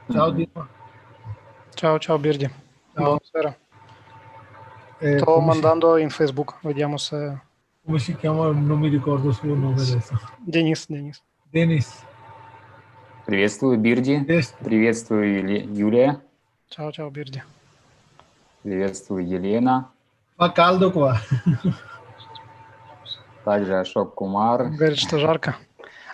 Ciao Dino. Ciao Birdi, Ciao. buonasera. Sto Come mandando in Facebook, vediamo se... si chiama? Non mi ricordo il suo nome adesso. Денис. Denis. Приветствую, Бирди. Yes. Приветствую, Юлия. Ciao Birdi. Приветствую, Елена. Fa caldo qua. Также Ашок Кумар. Говорит, что жарко.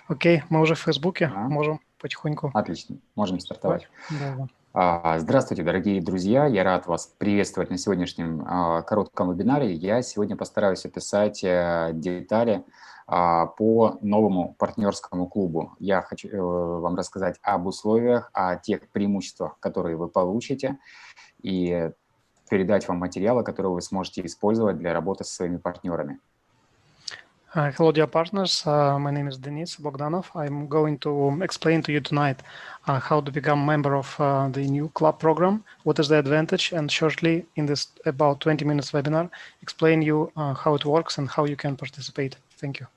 Окей, мы уже в Фейсбуке, Да. можем потихоньку. Отлично, можем стартовать. Да. Здравствуйте, дорогие друзья. Я рад вас приветствовать на сегодняшнем коротком вебинаре. Я сегодня постараюсь описать детали по новому партнерскому клубу. Я хочу вам рассказать об условиях, о тех преимуществах, которые вы получите, и передать вам материалы, которые вы сможете использовать для работы со своими партнерами. Hello, dear partners. My name is Denis Bogdanov. I'm going to explain to you tonight how to become a member of the new club program, what is the advantage, and shortly in this about 20 minutes webinar, explain you how it works and how you can participate. Thank you.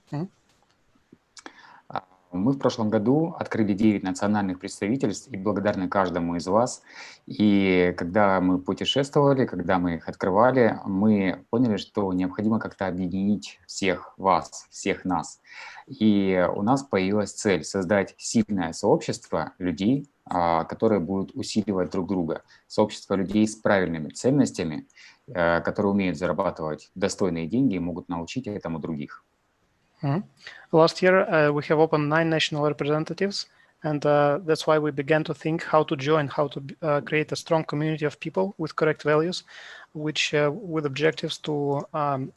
Мы в прошлом году открыли 9 национальных представительств и благодарны каждому из вас. И когда мы путешествовали, когда мы их открывали, мы поняли, что необходимо как-то объединить всех вас, всех нас. И у нас появилась цель создать сильное сообщество людей, которые будут усиливать друг друга. Сообщество людей с правильными ценностями, которые умеют зарабатывать достойные деньги и могут научить этому других. Last year, we have opened 9 national representatives, and that's why we began to think how to join, how to create a strong community of people with correct values, which with objectives to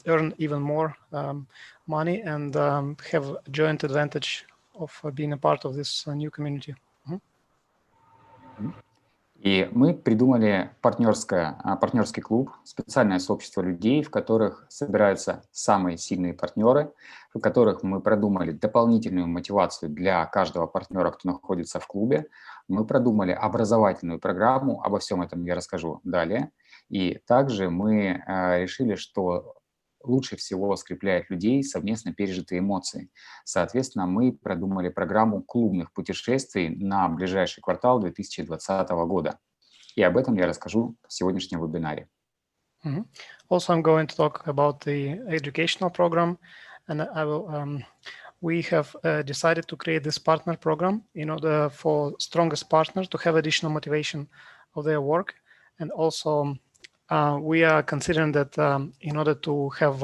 earn even more money and have a joint advantage of being a part of this new community. И мы придумали партнерский клуб, специальное сообщество людей, в которых собираются самые сильные партнеры, в которых мы продумали дополнительную мотивацию для каждого партнера, кто находится в клубе. Мы продумали образовательную программу, обо всем этом я расскажу далее. И также мы решили, что лучше всего скрепляет людей совместно пережитые эмоции. Соответственно, мы продумали программу клубных путешествий на ближайший квартал 2020 года. И об этом я расскажу в сегодняшнем вебинаре. Also, I'm going to talk about the educational program, and we have decided to create this partner program in order for strongest partners to have additional motivation of their work, and also we are considering that in order to have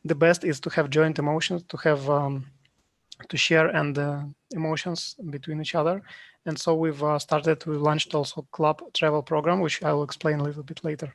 the best is to have joint emotions, to have to share and emotions between each other. And so we've launched also club travel program, which I will explain a little bit later.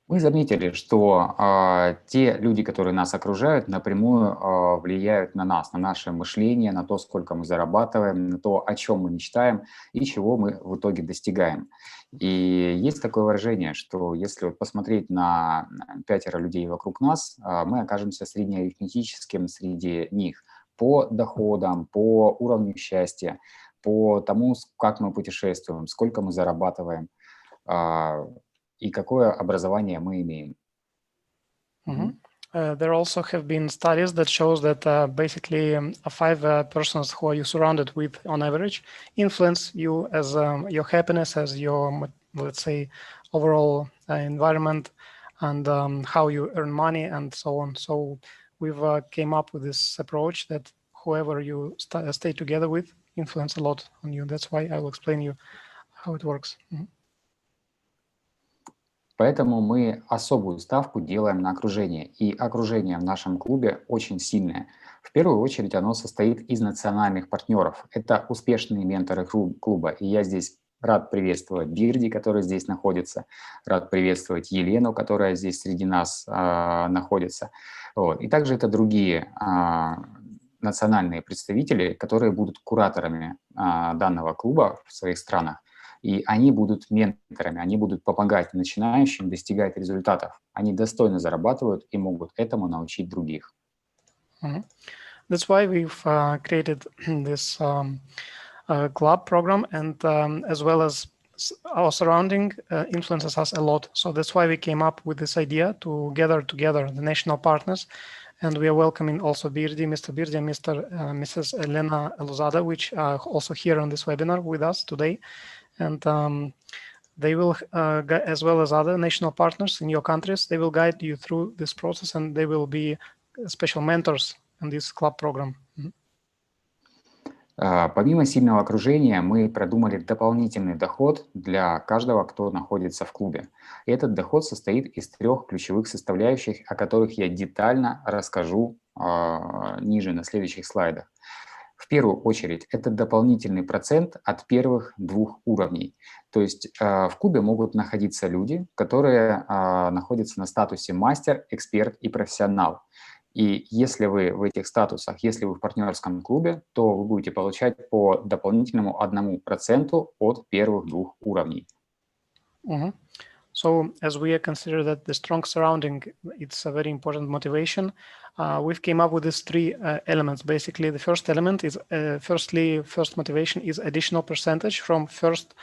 Мы заметили, что те люди, которые нас окружают, напрямую влияют на нас, на наше мышление, на то, сколько мы зарабатываем, на то, о чем мы мечтаем и чего мы в итоге достигаем. И есть такое выражение, что если вот посмотреть на 5 людей вокруг нас, мы окажемся среднеарифметическим среди них по доходам, по уровню счастья, по тому, как мы путешествуем, сколько мы зарабатываем, и какое образование мы имеем. There also have been studies that shows that basically 5 persons who are you surrounded with on average influence you as your happiness, as your, let's say, overall environment and how you earn money and so on. So we've came up with this approach that whoever you stay together with influence a lot on you. That's why I will explain you how it works. Поэтому мы особую ставку делаем на окружение. И окружение в нашем клубе очень сильное. В первую очередь оно состоит из национальных партнеров. Это успешные менторы клуба. И я здесь рад приветствовать Бирди, который здесь находится. Рад приветствовать Елену, которая здесь среди нас находится. Вот. И также это другие национальные представители, которые будут кураторами данного клуба в своих странах. И они будут менторами, они будут помогать начинающим достигать результатов. Они достойно зарабатывают и могут этому научить других. That's why we've created this club program, and as well as our surrounding influences us a lot. So that's why we came up with this idea to gather together the national partners And we are welcoming also Birdi, Mr. Birdi, and Mrs. Elena Elozada, which are also here on this webinar with us today. And they will, as well as other national partners in your countries, they will guide you through this process, and they will be special mentors in this club program. Помимо сильного окружения, мы продумали дополнительный доход для каждого, кто находится в клубе. И этот доход состоит из 3 ключевых составляющих, о которых я детально расскажу ниже на следующих слайдах. В первую очередь, это дополнительный процент от первых 2 уровней. То есть в клубе могут находиться люди, которые находятся на статусе мастер, эксперт и профессионал. И если вы в этих статусах, если вы в партнерском клубе, то вы будете получать по дополнительному 1% от первых 2 уровней. So, as we consider that the strong surrounding, it's a very important motivation, we've came up with these 3 elements. Basically, the first element is, first motivation is additional percentage from first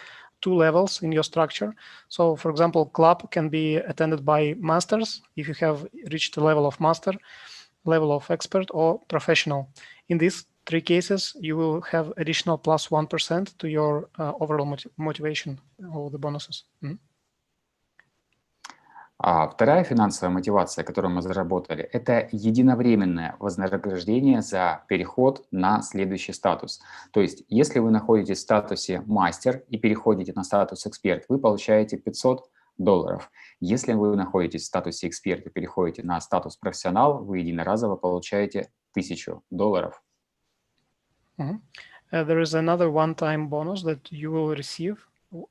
2 levels in your structure. So, for example, club can be attended by masters if you have reached the level of master, level of expert, or professional. In these 3 cases, you will have additional plus 1% to your overall motivation or the bonuses. Вторая финансовая мотивация, которую мы заработали, это единовременное вознаграждение за переход на следующий статус. То есть, если вы находитесь в статусе мастер и переходите на статус эксперт, вы получаете $500. Если вы находитесь в статусе эксперт и переходите на статус профессионал, вы единоразово получаете $1000. There is another one-time bonus that you will receive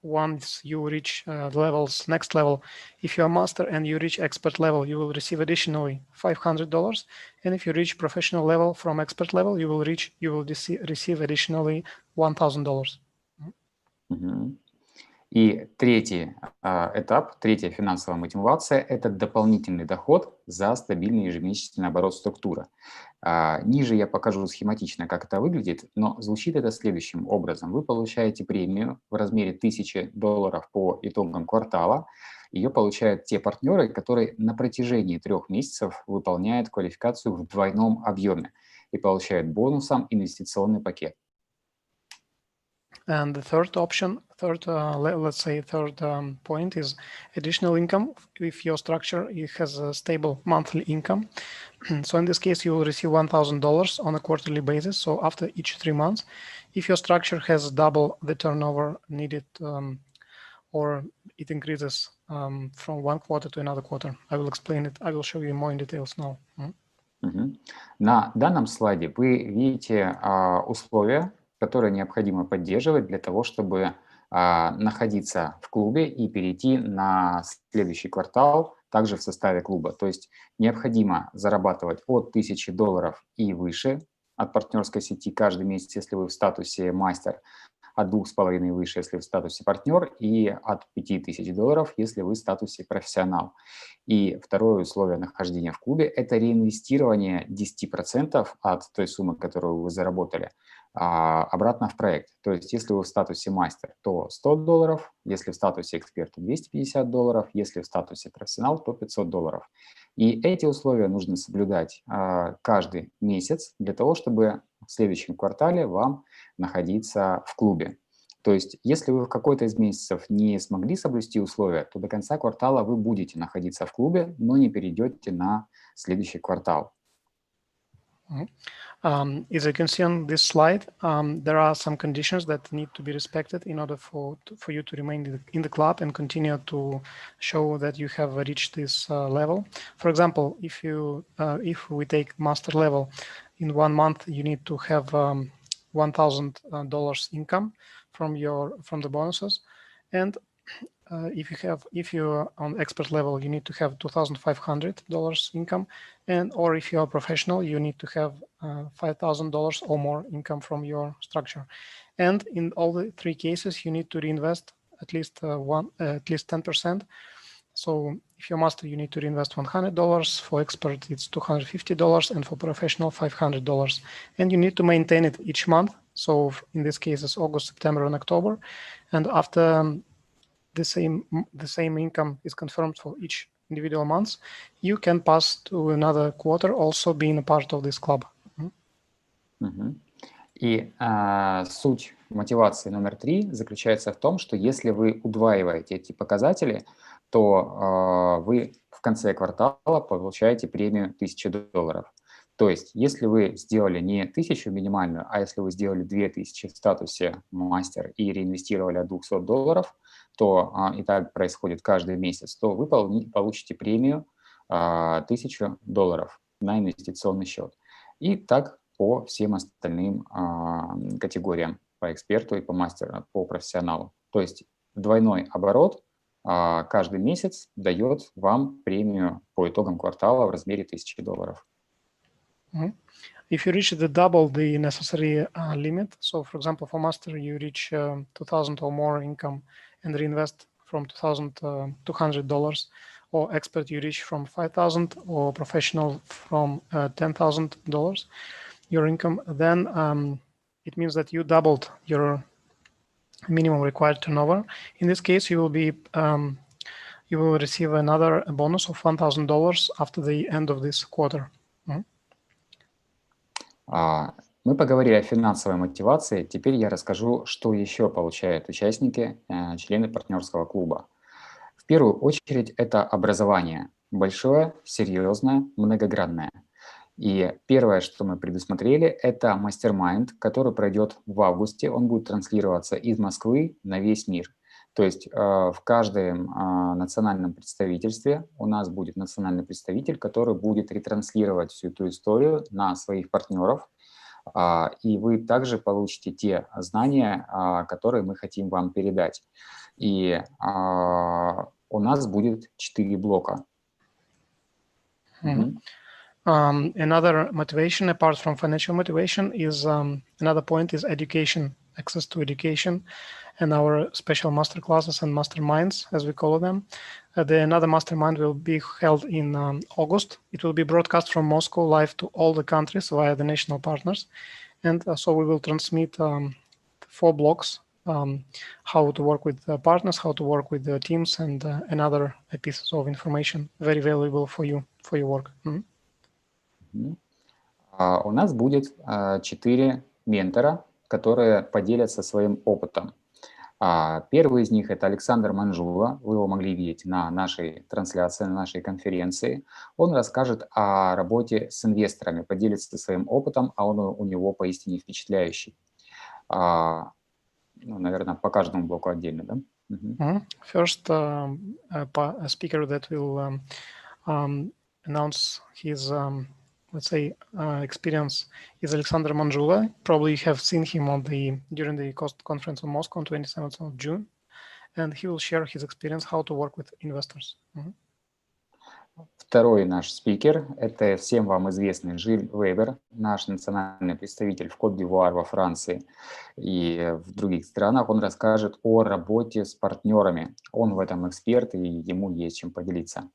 once you reach levels, next level. If you are master and you reach expert level, you will receive additionally $500. And if you reach professional level from expert level, you will receive additionally $1000. И третий этап, третья финансовая мотивация – это дополнительный доход за стабильный ежемесячный оборот структуры. Ниже я покажу схематично, как это выглядит, но звучит это следующим образом. Вы получаете премию в размере $1000 по итогам квартала. Ее получают те партнеры, которые на протяжении 3 месяцев выполняют квалификацию в двойном объеме и получают бонусом инвестиционный пакет. And the third point is additional income if your structure has a stable monthly income. So in this case, you will receive $1000 on a quarterly basis. So after each 3 months, if your structure has double the turnover needed or it increases from one quarter to another quarter. I will explain it. I will show you more in details now. На данном слайде вы видите условия, которые необходимо поддерживать для того, чтобы находиться в клубе и перейти на следующий квартал также в составе клуба. То есть необходимо зарабатывать от $1000 и выше от партнерской сети каждый месяц, если вы в статусе мастер, от 2,5 и выше, если вы в статусе партнер, и от $5000, если вы в статусе профессионал. И второе условие нахождения в клубе – это реинвестирование 10% от той суммы, которую вы заработали, обратно в проект. То есть если вы в статусе мастер, то $100, если в статусе эксперта $250, если в статусе профессионал, то $500. И эти условия нужно соблюдать каждый месяц для того, чтобы в следующем квартале вам находиться в клубе. То есть если вы в какой-то из месяцев не смогли соблюсти условия, то до конца квартала вы будете находиться в клубе, но не перейдете на следующий квартал. As you can see on this slide, there are some conditions that need to be respected in order for you to remain in the club and continue to show that you have reached this level. For example, if we take master level, in 1 month you need to have $1000 income from the bonuses, and if you're on expert level, you need to have $2500 income, or if you are professional, you need to have $5000 or more income from your structure. And in all the 3 cases, you need to reinvest at least 10%. So if you're master, you need to reinvest $100. For expert, it's $250, and for professional, $500. And you need to maintain it each month. So in this case, it's August, September, and October. And after the same income is confirmed for each individual months, you can pass to another quarter also being a part of this club. И суть мотивации номер 3 заключается в том, что если вы удваиваете эти показатели, то вы в конце квартала получаете премию $1000. То есть, если вы сделали не 1000 минимальную, а если вы сделали 2000 в статусе мастер и реинвестировали от $200, то и так происходит каждый месяц, то вы получите премию $1000 на инвестиционный счет. И так по всем остальным категориям, по эксперту и по мастеру, по профессионалу. То есть двойной оборот каждый месяц дает вам премию по итогам квартала в размере $1000. If you reach the necessary limit, so for example, for master, you reach 2000 or more income and reinvest from $200, or expert, you reach from 5000, or professional from $10,000 your income, then it means that you doubled your minimum required turnover. In this case, you will receive another bonus of $1,000 after the end of this quarter. Мы поговорили о финансовой мотивации. Теперь я расскажу, что еще получают участники, члены партнерского клуба. В первую очередь это образование. Большое, серьезное, многогранное. И первое, что мы предусмотрели, это мастер-майнд, который пройдет в августе. Он будет транслироваться из Москвы на весь мир. То есть в каждом национальном представительстве у нас будет национальный представитель, который будет ретранслировать всю эту историю на своих партнеров. И вы также получите те знания, которые мы хотим вам передать. И у нас будет 4 блока. Another motivation, apart from financial motivation, is another point is education, access to education, and our special master classes and masterminds, as we call them. Another mastermind will be held in August. It will be broadcast from Moscow live to all the countries via the national partners. And so we will transmit 4 blocks, how to work with partners, how to work with the teams, and another pieces of information, very valuable for you, for your work. У нас будет 4 ментора, которые поделятся своим опытом. Первый из них – это Александр Манжула. Вы его могли видеть на нашей трансляции, на нашей конференции. Он расскажет о работе с инвесторами, поделится своим опытом, а он у него поистине впечатляющий. Наверное, по каждому блоку отдельно, да? First, a speaker that will announce his let's say, experience is Alexander Manjula. Probably you have seen him during the conference in Moscow on 27th of June, and he will share his experience how to work with investors. Второй наш спикер – это всем вам известный Жиль Вебер, наш национальный представитель в Кот-д'Ивуар во Франции и в других странах. Он расскажет о работе с партнерами. Он в этом эксперт, и ему есть чем поделиться.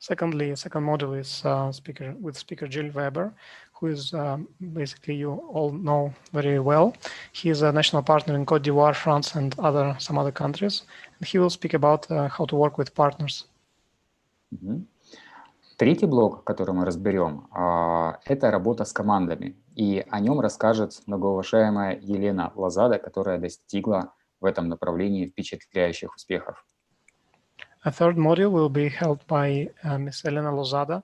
Secondly, second model is speaker Jill Weber, who is basically you all know very well. He is a national partner in Côte d'Ivoire, France, and some other countries. And he will speak about how to work with partners. Третий блок, который мы разберем, это работа с командами. И о нем расскажет многоуважаемая Елена Лозада, которая достигла в этом направлении впечатляющих успехов. A third module will be held by Ms. Elena Lozada,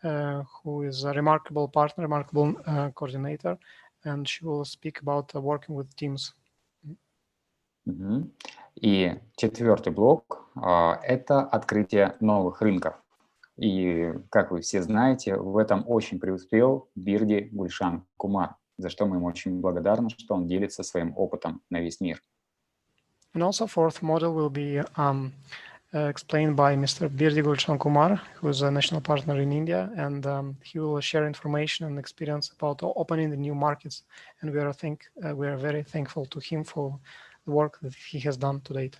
who is a remarkable partner, remarkable coordinator, and she will speak about working with teams. И четвертый блок – это открытие новых рынков. И, как вы все знаете, в этом очень преуспел Бирди Гульшан Кумар, за что мы ему очень благодарны, что он делится своим опытом на весь мир. And also fourth module will be explained by Mr. Birdi Gulshan Kumar, who is a national partner in India, and he will share information and experience about opening the new markets. And we are very thankful to him for the work that he has done to date.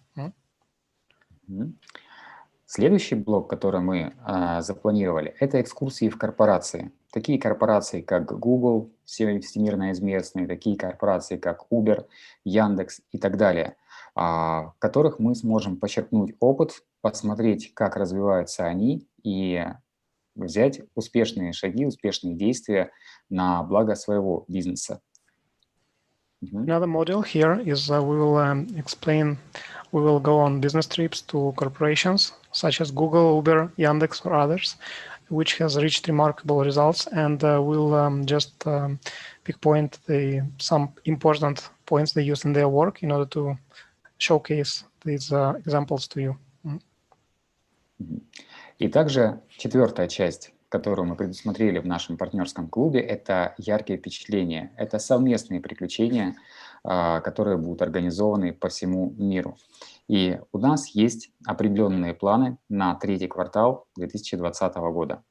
Следующий блок, который мы запланировали, это экскурсии в корпорации. Такие корпорации, как Google, всемирно известные, такие корпорации, как Uber, Яндекс и так далее, в которых мы сможем почерпнуть опыт, посмотреть, как развиваются они, и взять успешные шаги, успешные действия на благо своего бизнеса. Another module here is we will go on business trips to corporations such as Google, Uber, Yandex, or others, which has reached remarkable results, and we'll just pinpoint some important points they use in their work in order to showcase these examples to you. И также четвертая часть, которую мы предусмотрели в нашем партнерском клубе, это яркие впечатления. Это совместные приключения, которые будут организованы по всему миру. И у нас есть определенные планы на третий квартал 2020 года.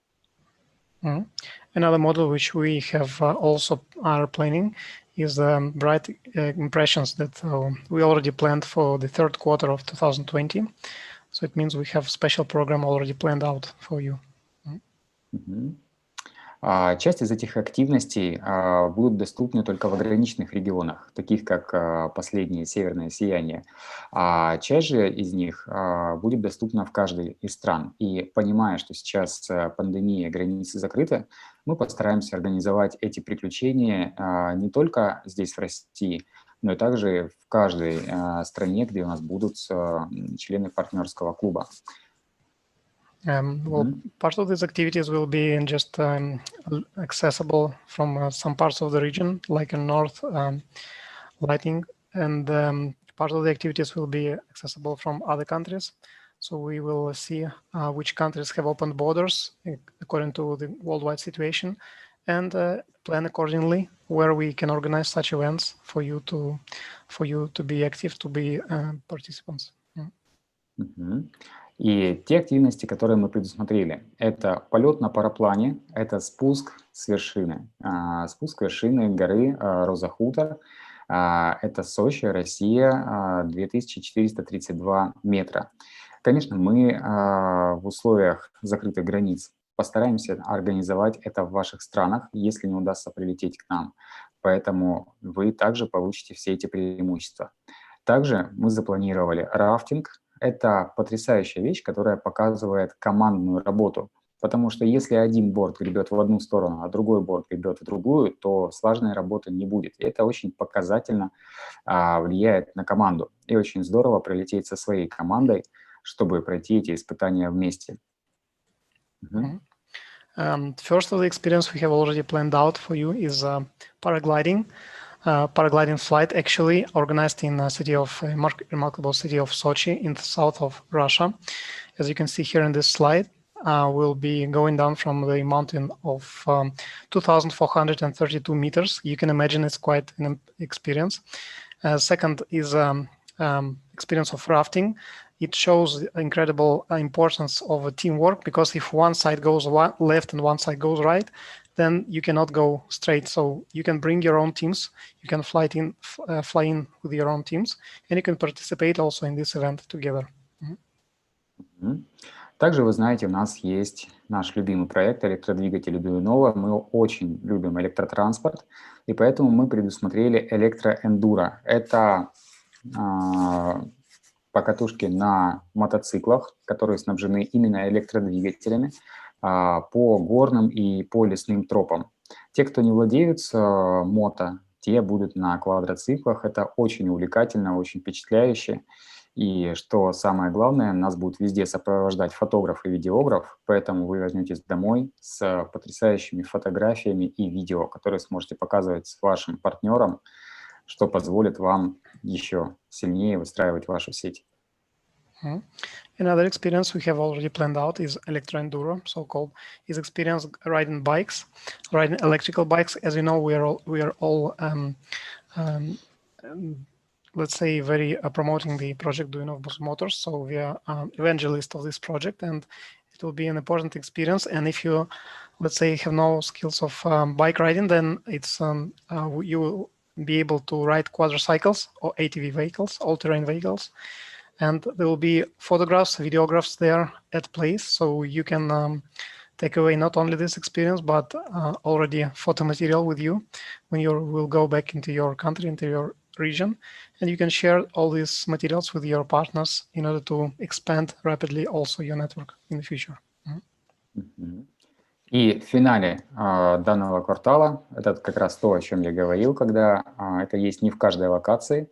Another model which we have also are planning is bright impressions that we already planned for the third quarter of 2020. So it means we have a special program already planned out for you. Часть из этих активностей будут доступны только в ограниченных регионах, таких как последнее северное сияние. А часть же из них будет доступна в каждой из стран. И понимая, что сейчас пандемия, границы закрыты, мы постараемся организовать эти приключения не только здесь, в России, но и также в каждой стране, где у нас будут члены партнерского клуба. Part of these activities will be just accessible from some parts of the region, like in North Lighting, and part of the activities will be accessible from other countries. So we will see which countries have opened borders according to the worldwide situation, and plan accordingly where we can organize such events for you to be active, to be participants. И те активности, которые мы предусмотрели, это полет на параплане, это спуск с вершины горы Роза-Хутор, это Сочи, Россия, 2432 метра. Конечно, мы в условиях закрытых границ постараемся организовать это в ваших странах, если не удастся прилететь к нам. Поэтому вы также получите все эти преимущества. Также мы запланировали рафтинг. Это потрясающая вещь, которая показывает командную работу. Потому что если один борт гребет в одну сторону, а другой борт гребет в другую, то слаженной работы не будет. И это очень показательно влияет на команду. И очень здорово прилететь со своей командой, чтобы пройти эти испытания вместе. First of the experience we have already planned out for you is paragliding. Paragliding flight actually organized in a remarkable city of Sochi in the south of Russia. As you can see here in this slide, we'll be going down from the mountain of 2,432 meters. You can imagine it's quite an experience. Second is experience of rafting. It shows the incredible importance of teamwork, because if one side goes left and one side goes right, then you cannot go straight. So you can bring your own teams, you can fly in with your own teams, and you can participate also in this event together. Также, вы знаете, у нас есть наш любимый проект электродвигатели Duyunov. Мы очень любим электротранспорт, и поэтому мы предусмотрели электроэндуро. Это покатушки на мотоциклах, которые снабжены именно электродвигателями, по горным и по лесным тропам. Те, кто не владеют мото, те будут на квадроциклах. Это очень увлекательно, очень впечатляюще. И что самое главное, нас будут везде сопровождать фотограф и видеограф, поэтому вы вернетесь домой с потрясающими фотографиями и видео, которые сможете показывать с вашим партнером, что позволит вам еще сильнее выстраивать вашу сеть. Another experience we have already planned out is electroenduro, so-called, is experience riding bikes, riding electrical bikes. As you know, we are all let's say very promoting the project Duyunov Motors. So we are evangelists of this project, and it will be an important experience. And if you, let's say, have no skills of bike riding, then it's you will be able to ride quadricycles or ATV vehicles, all-terrain vehicles. And there will be photographs, videographs there at place, so you can take away not only this experience, but already photo material with you when you will go back into your country, into your region, and you can share all these materials with your partners in order to expand rapidly also your network in the future. И в финале данного квартала, это как раз то, о чем я говорил, когда это есть не в каждой локации,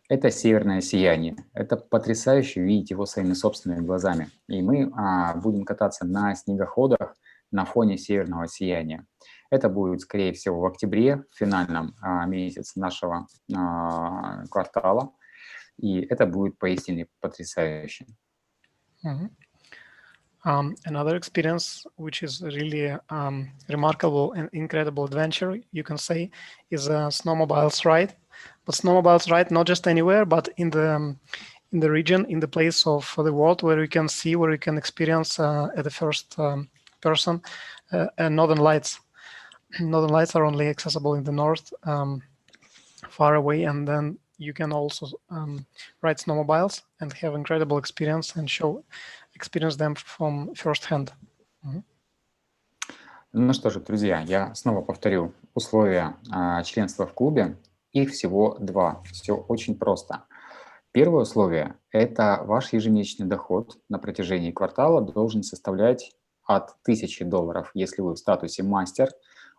это северное сияние. Это потрясающе видеть его своими собственными глазами. И мы будем кататься на снегоходах на фоне северного сияния. Это будет, скорее всего, в октябре, в финальном месяце нашего квартала. И это будет поистине потрясающе. Another experience, which is really remarkable and incredible adventure, you can say, is a snowmobiles ride. But snowmobiles ride not just anywhere, but in the region, in the place of the world where you can see, where you can experience at the first person northern lights. Northern lights are only accessible in the north, far away, and then you can also ride snowmobiles and have incredible experience and experience them from first hand. Ну что же, друзья, я снова повторю условия членства в клубе. Их всего два. Все очень просто. Первое условие – это ваш ежемесячный доход на протяжении квартала должен составлять от $1000, если вы в статусе мастер,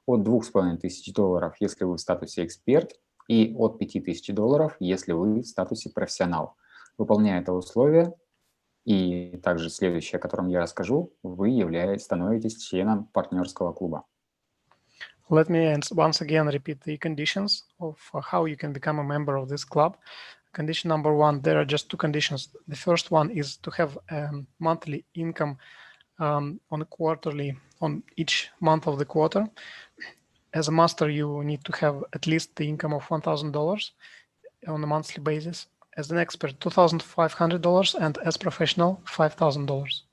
от $2500, если вы в статусе эксперт, и от $5000, если вы в статусе профессионал. Выполняя это условие, и также следующее, о котором я расскажу, вы становитесь членом партнерского клуба. Let me once again repeat the conditions of how you can become a member of this club. Condition number one, there are just two conditions. The first one is to have monthly income on each month of the quarter. As a master, you need to have at least the income of $1,000 on a monthly basis. As an expert, $2,500, and as professional, $5,000.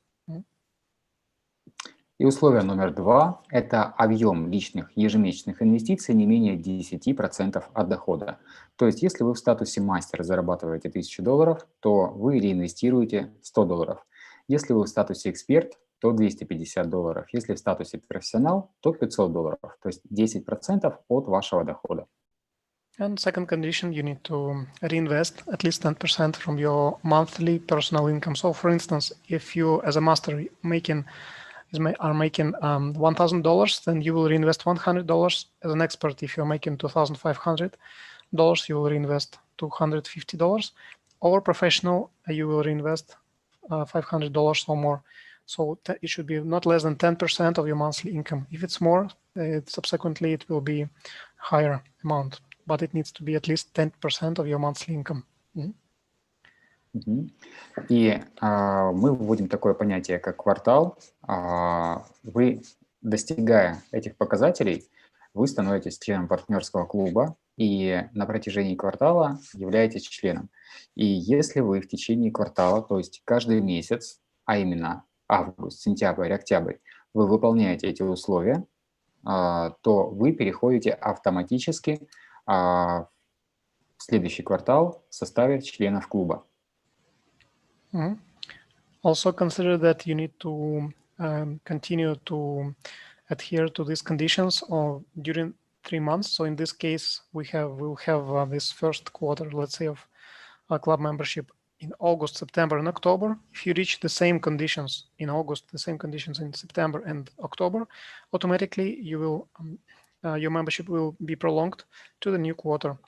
И условие номер два – это объем личных ежемесячных инвестиций не менее 10% от дохода. То есть, если вы в статусе мастера зарабатываете $1000, то вы реинвестируете $100. Если вы в статусе эксперт, то $250. Если в статусе профессионал, то $500. То есть 10% от вашего дохода. And second condition, you need to reinvest at least 10% from your monthly personal income. So, for instance, if you, as a master, are making $1,000, then you will reinvest $100. As an expert, if you're making $2,500, you will reinvest $250. Or professional, you will reinvest $500 or more. So it should be not less than 10% of your monthly income. If it's more, subsequently it will be higher amount, but it needs to be at least 10% of your monthly income. И мы вводим такое понятие, как квартал. Вы, достигая этих показателей, вы становитесь членом партнерского клуба и на протяжении квартала являетесь членом. И если вы в течение квартала, то есть каждый месяц, а именно август, сентябрь, октябрь, вы выполняете эти условия, то вы переходите автоматически в следующий квартал в составе членов клуба. Also consider that you need to continue to adhere to these conditions during 3 months. So in this case, we'll have this first quarter, let's say, of club membership in August, September, and October. If you reach the same conditions in August, the same conditions in September and October, automatically you will your membership will be prolonged to the new quarter.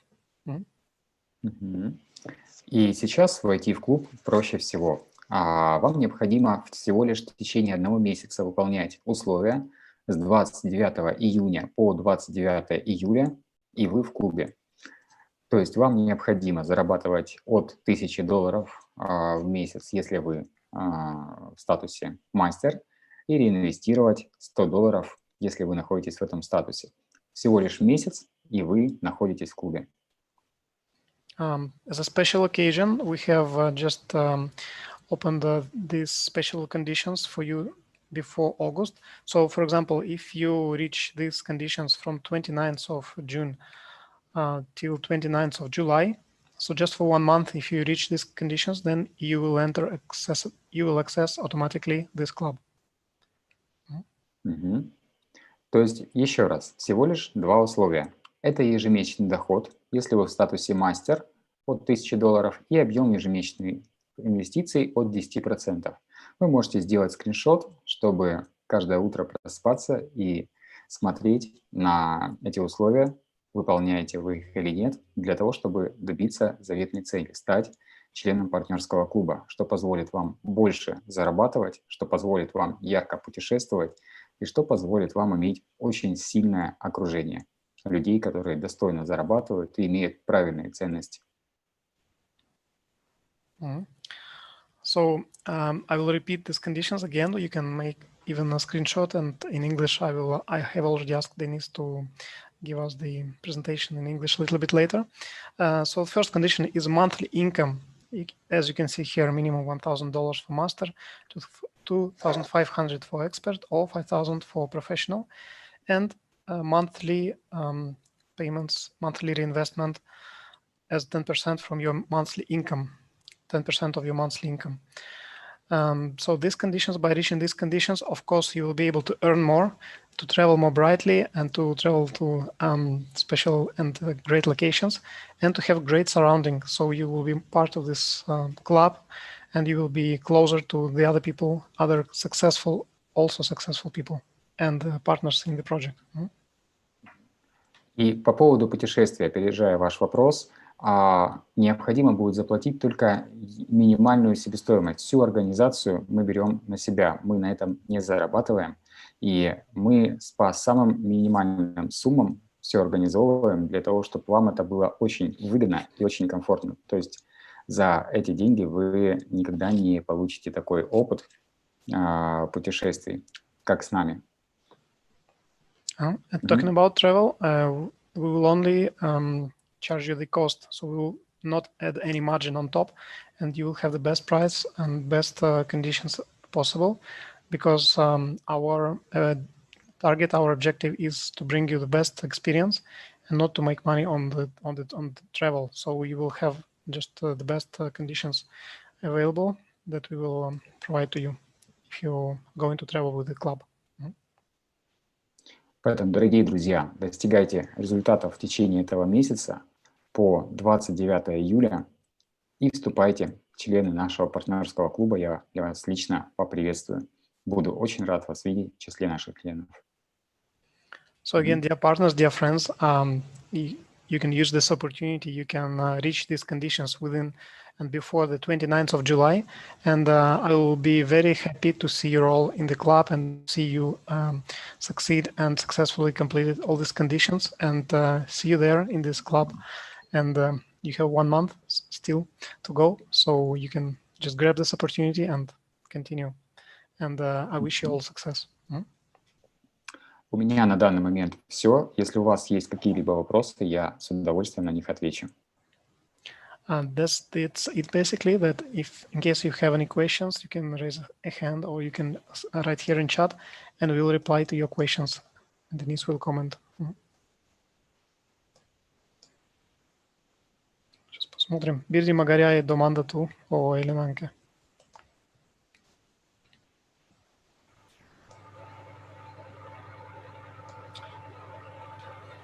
И сейчас войти в клуб проще всего. Вам необходимо всего лишь в течение 1 месяца выполнять условия с 29 июня по 29 июля, и вы в клубе. То есть вам необходимо зарабатывать от $1000 в месяц, если вы в статусе мастер, и реинвестировать $100, если вы находитесь в этом статусе. Всего лишь месяц, и вы находитесь в клубе. As a special occasion, we have just opened these special conditions for you before August. So, for example, if you reach these conditions from 29th of June till 29th of July, so just for 1 month, if you reach these conditions, then you will access automatically this club. То есть, еще раз, всего лишь 2 условия. Это ежемесячный доход, если вы в статусе мастер, от $1000 и объем ежемесячной инвестиций от 10%. Вы можете сделать скриншот, чтобы каждое утро просыпаться и смотреть на эти условия, выполняете вы их или нет, для того, чтобы добиться заветной цели, стать членом партнерского клуба, что позволит вам больше зарабатывать, что позволит вам ярко путешествовать и что позволит вам иметь очень сильное окружение людей, которые достойно зарабатывают и имеют правильные ценности. So I will repeat these conditions again. You can make even a screenshot, and in English I have already asked Denis to give us the presentation in English a little bit later. So the first condition is monthly income. As you can see here, minimum $1,000 for master, $2,500 for expert, or $5,000 for professional, and monthly payments, monthly reinvestment as 10% from your monthly income, 10% of your monthly income. So these conditions, by reaching these conditions, of course, you will be able to earn more, to travel more brightly, and to travel to special and great locations, and to have great surroundings. So you will be part of this club, and you will be closer to the other people, other successful, also successful people, and partners in the project. И по поводу путешествия, опережая ваш вопрос, необходимо будет заплатить только минимальную себестоимость. Всю организацию мы берем на себя, мы на этом не зарабатываем, и мы по самым минимальным суммам все организовываем для того, чтобы вам это было очень выгодно и очень комфортно. То есть за эти деньги вы никогда не получите такой опыт путешествий, как с нами. Talking about travel, we will only charge you the cost, so we will not add any margin on top, and you will have the best price and best conditions possible, because our target, our objective is to bring you the best experience and not to make money on the travel. So we will have just the best conditions available that we will provide to you if you're going to travel with the club. Поэтому, дорогие друзья, достигайте результатов в течение этого месяца по 29 июля и вступайте в члены нашего партнерского клуба. Я вас лично поприветствую. Буду очень рад вас видеть в числе наших членов. So again, dear partners, dear friends, you can use this opportunity. You can reach these conditions within and before the 29th of July. And I will be very happy to see you all in the club and see you succeed and successfully completed all these conditions, and see you there in this club. And you have 1 month still to go, so you can just grab this opportunity and continue. And I wish you all success. У меня на данный момент все. Если у вас есть какие-либо вопросы, я с удовольствием на них отвечу. That's it basically, that if in case you have any questions, you can raise a hand or you can write here in chat and we will reply to your questions and Denise will comment. Сейчас посмотрим. Birdi magari domanda tu o Elena anche?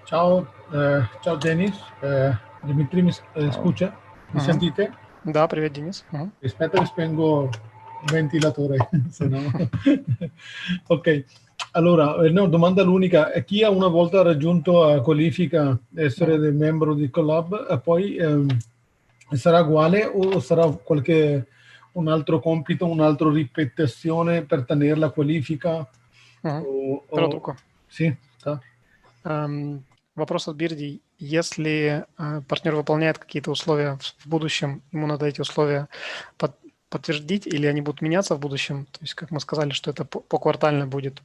Ciao, ciao Denis, Dimitri mi scusa? Mi sentite? Да, привет, Денис. Aspetta che spengo il ventilatore, se no... Ok, allora, no, domanda l'unica, chi ha una volta raggiunto a qualifica essere del membro di Collab, poi sarà uguale o sarà un altro compito, un'altra ripetizione per tenere la qualifica? Продука. Sì, да. Вопрос от Бирди. Если партнер выполняет какие-то условия в будущем, ему надо эти условия подтвердить или они будут меняться в будущем? То есть, как мы сказали, что это поквартально будет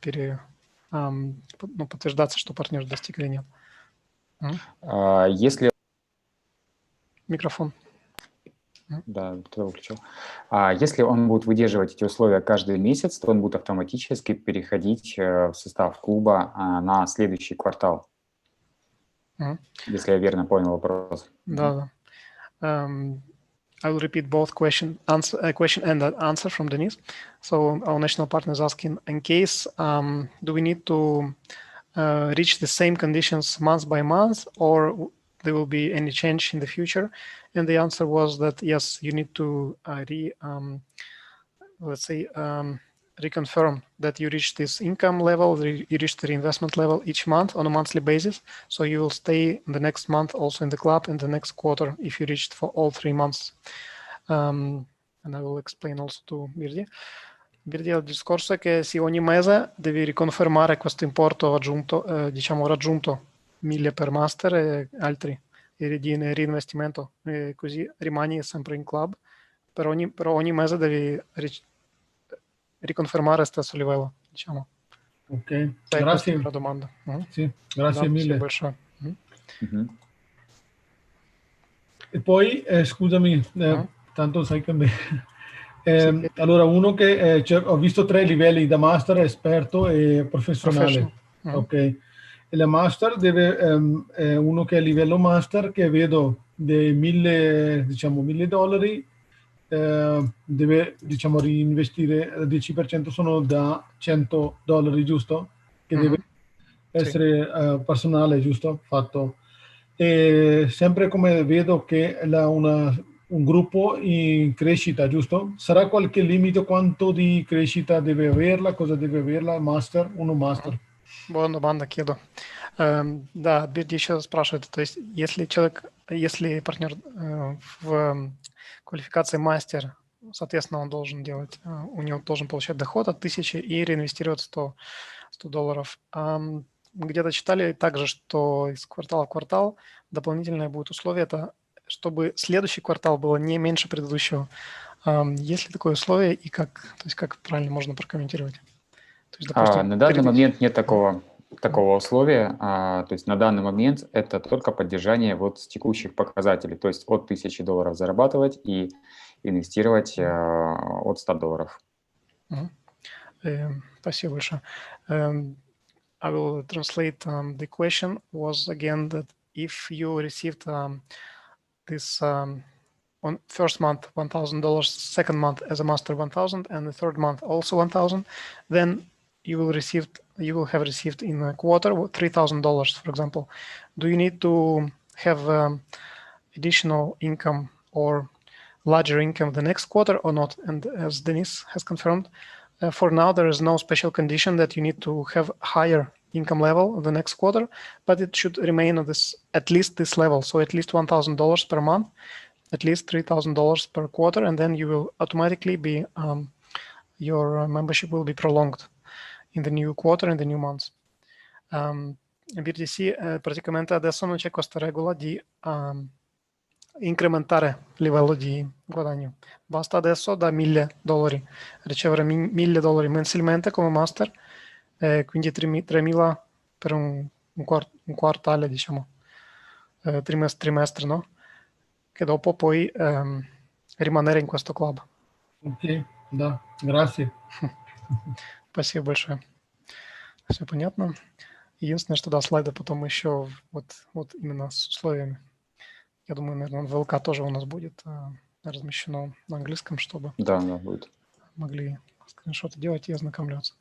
подтверждаться, что партнер достиг или нет. Если... Микрофон. Да, кто выключил. Если он будет выдерживать эти условия каждый месяц, то он будет автоматически переходить в состав клуба на следующий квартал. Если я верно понял вопрос. Да. I will repeat both question and answer from Denise. So our national partner is asking, in case, do we need to reach the same conditions month by month, or there will be any change in the future? And the answer was that yes, you need to reconfirm that you reach this income level, you reach the reinvestment level each month on a monthly basis. So you will stay the next month also in the club, and the next quarter if you reached for all 3 months. And I will explain also to Birdi. Birdi, il discorso è che sì, ogni mese devi riconfermare questo importo aggiunto, diciamo raggiunto 1000 per master e altri di reinvestimento, così rimani sempre in club. Però ogni mese devi riconfermare stesso livello, diciamo. Ok, grazie. Questa è la domanda. Sì, grazie mille. Большое. E poi, scusami, tanto sai che allora, uno che ho visto 3 livelli, da master, esperto e professionale. Ok, e la master deve, uno che è a livello master, che vedo dei $1000, deve, diciamo, reinvestire il 10%, sono da $100, giusto? Che deve essere personale, giusto? Fatto. E sempre come vedo che è un gruppo in crescita, giusto? Sarà qualche limite quanto di crescita deve averla? Cosa deve averla? Master? Uno master. Buona банда, кидо. Да, Бирди еще спрашивает, то есть если партнер в квалификации мастер, соответственно, он должен делать, у него должен получать доход от 1000 и реинвестировать $100. Где-то читали также, что из квартала в квартал дополнительное будет условие, это чтобы следующий квартал было не меньше предыдущего. Есть ли такое условие и как правильно можно прокомментировать? То есть, допустим, на данный момент нет такого условия. То есть на данный момент это только поддержание вот текущих показателей. То есть от $1000 зарабатывать и инвестировать от $100. Спасибо большое. I will translate. The question was again that if you received this on first month $1,000, second month as a master 1,000, and the third month also 1,000, then you will have received in a quarter $3,000, for example. Do you need to have additional income or larger income the next quarter or not? And as Denis has confirmed, for now there is no special condition that you need to have higher income level the next quarter, but it should remain on at least this level. So at least $1,000 per month, at least $3,000 per quarter, and then you will automatically be your membership will be prolonged in the new quarter, in the new months. BTC praticamente adesso non c'è questa regola di incrementare il livello di guadagno. Basta adesso da $1,000 ricevere $1,000 mensilmente come master, quindi 3.000 per un quartale, diciamo, trimestre, no? Che dopo puoi rimanere in questo club. Ok, да, grazie. Спасибо большое. Все понятно. Единственное, что да, слайды потом еще вот именно с условиями. Я думаю, наверное, в ВЛК тоже у нас будет размещено на английском, чтобы будет. Могли скриншоты делать и ознакомляться.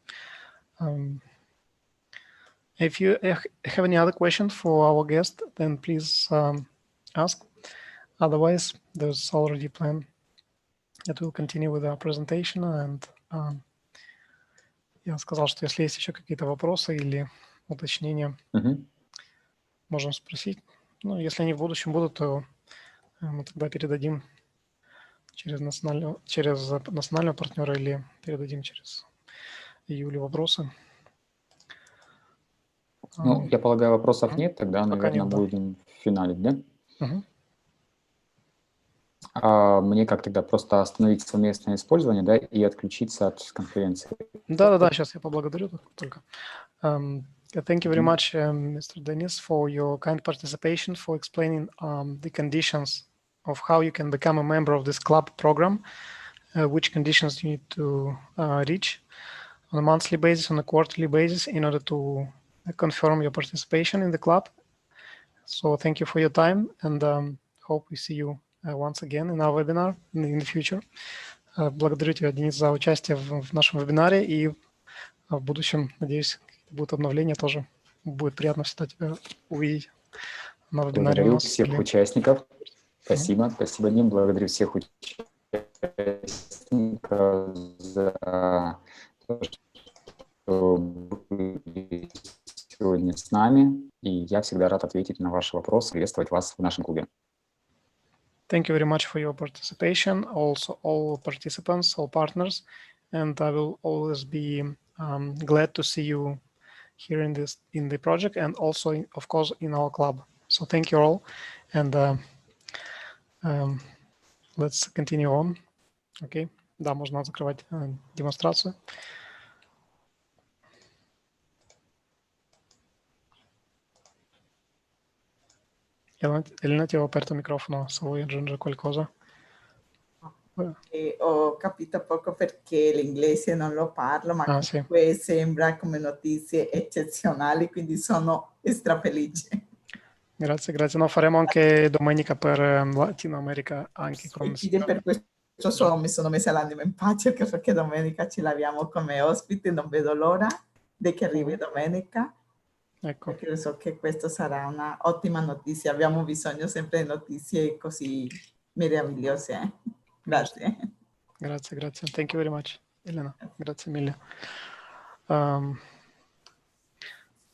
If you have any other questions for our guest, then please ask. Otherwise, there's already a plan that we'll continue with our presentation. And я сказал, что если есть еще какие-то вопросы или уточнения, можем спросить. Ну, если они в будущем будут, то мы тогда передадим через национального партнера или передадим через Юлю вопросы. Ну, я полагаю, вопросов нет, тогда, наверное, нет, будем финалить, да? Мне как тогда просто остановить совместное использование, да, и отключиться от конференции? Да, сейчас я поблагодарю только. Thank you very much, Mr. Denis, for your kind participation, for explaining the conditions of how you can become a member of this club program, which conditions you need to reach on a monthly basis, on a quarterly basis, in order to confirm your participation in the club. So thank you for your time, and hope we see you once again in our webinar in the future. Благодарю тебя, Денис, за участие в нашем вебинаре, и в будущем, надеюсь, будут обновления тоже. Будет приятно всегда тебя увидеть на вебинаре у Благодарю нас. всех участников. Спасибо. Спасибо, Дим. Благодарю всех участников за то, что были сегодня с нами. И я всегда рад ответить на ваши вопросы, приветствовать вас в нашем клубе. Thank you very much for your participation, also all participants, all partners, and I will always be glad to see you here in the project and also, of course, in our club. So thank you all, and let's continue on. Okay, да, можно закрывать демонстрацию. Elena, ti avevo aperto il microfono, se vuoi aggiungere qualcosa. Ho capito poco perché l'inglese non lo parlo, ma comunque sì. Sembra come notizie eccezionali, quindi sono strafelice. Grazie, grazie. No, faremo anche domenica per Latino America, anche con... Per questo mi sono messa l'anima in pace, anche perché domenica ce l'abbiamo come ospite, non vedo l'ora di che arrivi domenica. Ecco. Perché so che questa sarà una ottima notizia, abbiamo bisogno sempre di notizie così meravigliose. Grazie. Grazie, grazie. Thank you very much, Elena. Grazie mille.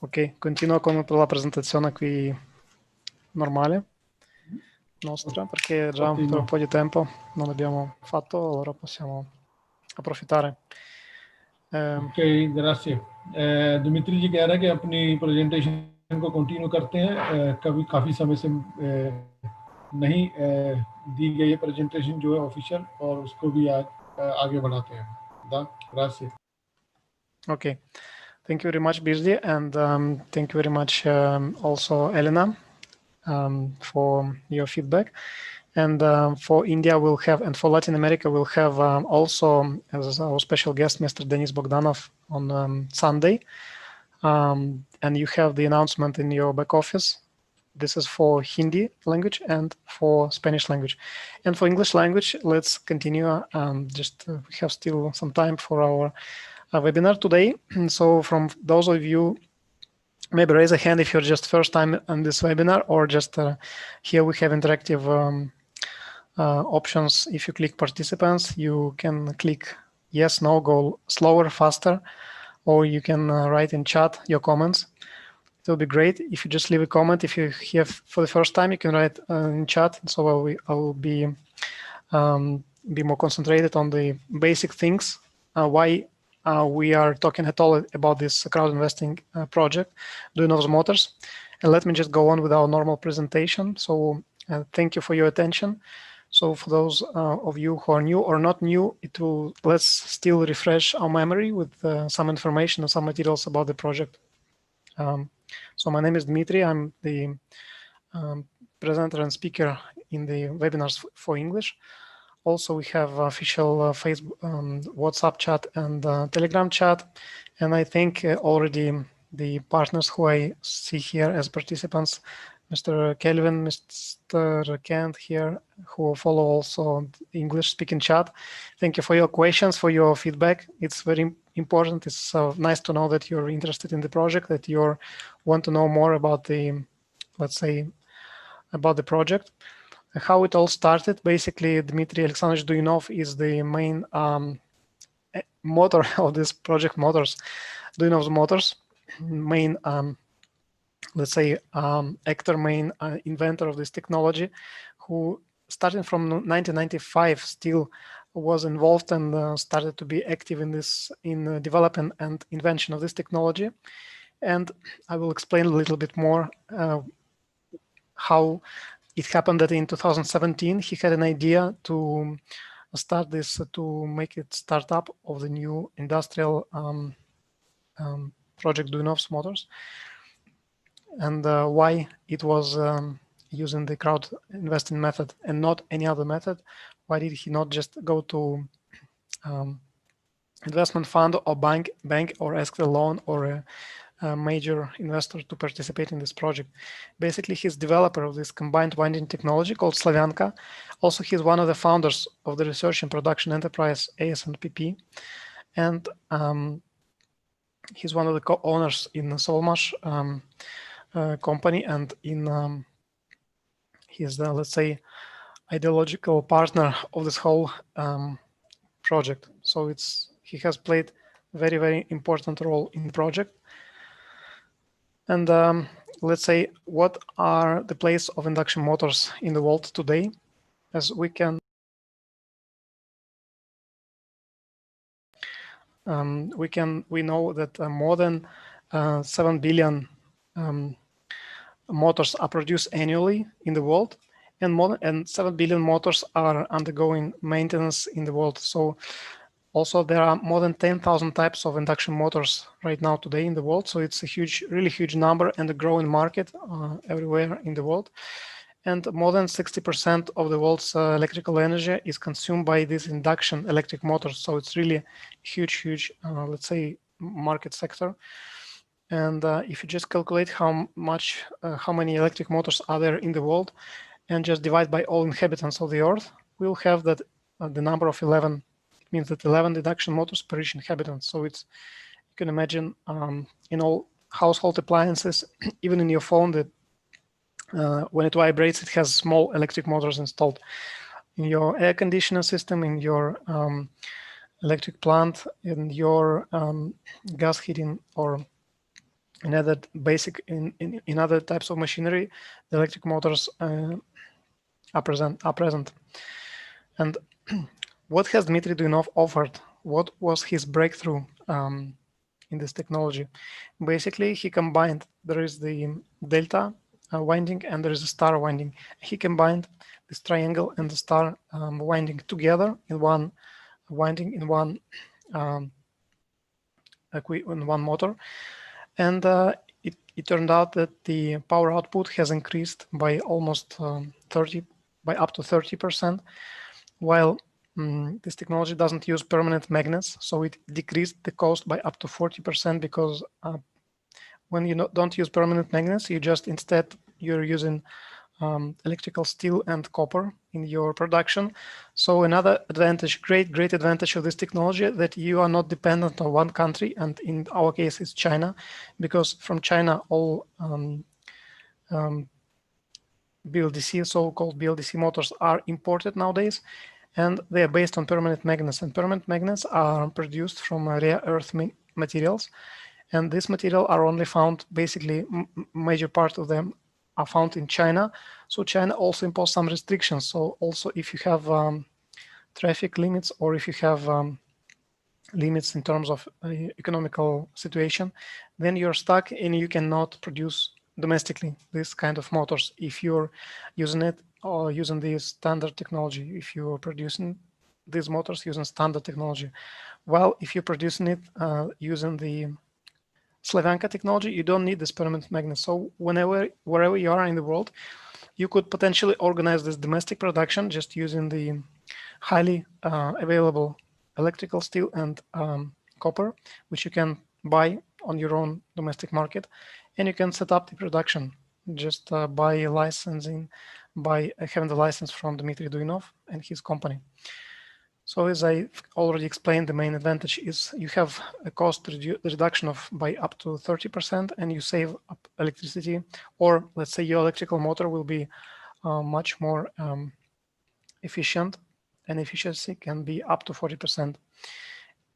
Ok, continuo con la presentazione qui normale nostra, perché già per un po' di tempo non abbiamo fatto, allora possiamo approfittare. Ok, grazie. Dimitri जी कह रहा है कि अपनी presentation को continue करते हैं, काफ़ी समय से नहीं दी गई है प्रेजेंटेशन जो है ऑफिशियल, और उसको भी आगे बढ़ाते हैं. Grazie. Okay, thank you very much, Birdi, and thank you very much also, Elena, for your feedback. And for India, we'll have, and for Latin America, we'll have also as our special guest, Mr. Denis Bogdanov on Sunday. And you have the announcement in your back office. This is for Hindi language and for Spanish language. And for English language, let's continue. We have still some time for our webinar today. So from those of you, maybe raise a hand if you're just first time on this webinar, or just here we have interactive options. If you click participants, you can click yes, no, go slower, faster, or you can write in chat your comments. It will be great if you just leave a comment. If you here for the first time, you can write in chat. So I will be more concentrated on the basic things. Why we are talking at all about this crowd investing project, Duyunov Motors. And let me just go on with our normal presentation. So thank you for your attention. So for those of you who are new or not new, let's still refresh our memory with some information and some materials about the project. So my name is Dmitry. I'm the presenter and speaker in the webinars for English. Also, we have official Facebook, WhatsApp chat and Telegram chat. And I think already the partners who I see here as participants, Mr. Kelvin, Mr. Kent here, who follow also the English-speaking chat. Thank you for your questions, for your feedback. It's very important. It's nice to know that you're interested in the project, that you want to know more about the, let's say, about the project. How it all started, basically, Dmitry Alexandrovich Duyunov is the main motor of this project, Duyunov's Motors, main, let's say, actor, main inventor of this technology, who starting from 1995 still was involved and started to be active in development and invention of this technology. And I will explain a little bit more how it happened that in 2017 he had an idea to start this, to make it startup of the new industrial project Duyunov's Motors, and why it was using the crowd investing method and not any other method. Why did he not just go to investment fund or bank or ask a loan or a major investor to participate in this project? Basically, he's developer of this combined winding technology called Slavyanka. Also, he's one of the founders of the research and production enterprise ASNPP. And he's one of the co-owners in the Solmash company, and in he's the, let's say, ideological partner of this whole project. So he has played a very, very important role in the project. And let's say, what are the place of induction motors in the world today? As we can we know that more than 7 billion motors are produced annually in the world, and 7 billion motors are undergoing maintenance in the world. So also there are more than 10,000 types of induction motors right now today in the world. So it's a huge, really huge number, and a growing market everywhere in the world. And more than 60% of the world's electrical energy is consumed by these induction electric motors. So it's really a huge, let's say, market sector. And if you just calculate how many electric motors are there in the world, and just divide by all inhabitants of the Earth, we'll have that the number of 11. It means that 11 induction motors per each inhabitant. So it's, you can imagine, in all household appliances, even in your phone, that when it vibrates, it has small electric motors installed. In your air conditioner system, in your electric plant, in your gas heating, or in other basic in other types of machinery, the electric motors are present. And what has Dmitry Duyunov offered? What was his breakthrough in this technology? Basically, he combined, there is the delta winding and there is a star winding. He combined this triangle and the star winding together in one winding, in one motor. And it turned out that the power output has increased by almost up to 30%, while this technology doesn't use permanent magnets, so it decreased the cost by up to 40%, because when you don't use permanent magnets, you're using electrical steel and copper in your production. So another advantage, great advantage of this technology, that you are not dependent on one country, and in our case it's China, because from China all BLDC, so-called BLDC motors, are imported nowadays, and they are based on permanent magnets, and permanent magnets are produced from rare earth materials, and this material are only found, basically major part of them are found in China. So China also imposed some restrictions. So also, if you have traffic limits, or if you have limits in terms of economical situation, then you're stuck and you cannot produce domestically this kind of motors if you're using it or using the standard technology, if you're producing these motors using standard technology. While if you're producing it using the Slavyanka technology, you don't need this permanent magnet. So wherever you are in the world, you could potentially organize this domestic production just using the highly available electrical steel and copper, which you can buy on your own domestic market, and you can set up the production just by licensing, by having the license from Dmitry Duyunov and his company. So as I already explained, the main advantage is you have a cost reduction of by up to 30%, and you save up electricity, or let's say your electrical motor will be much more efficient, and efficiency can be up to 40%.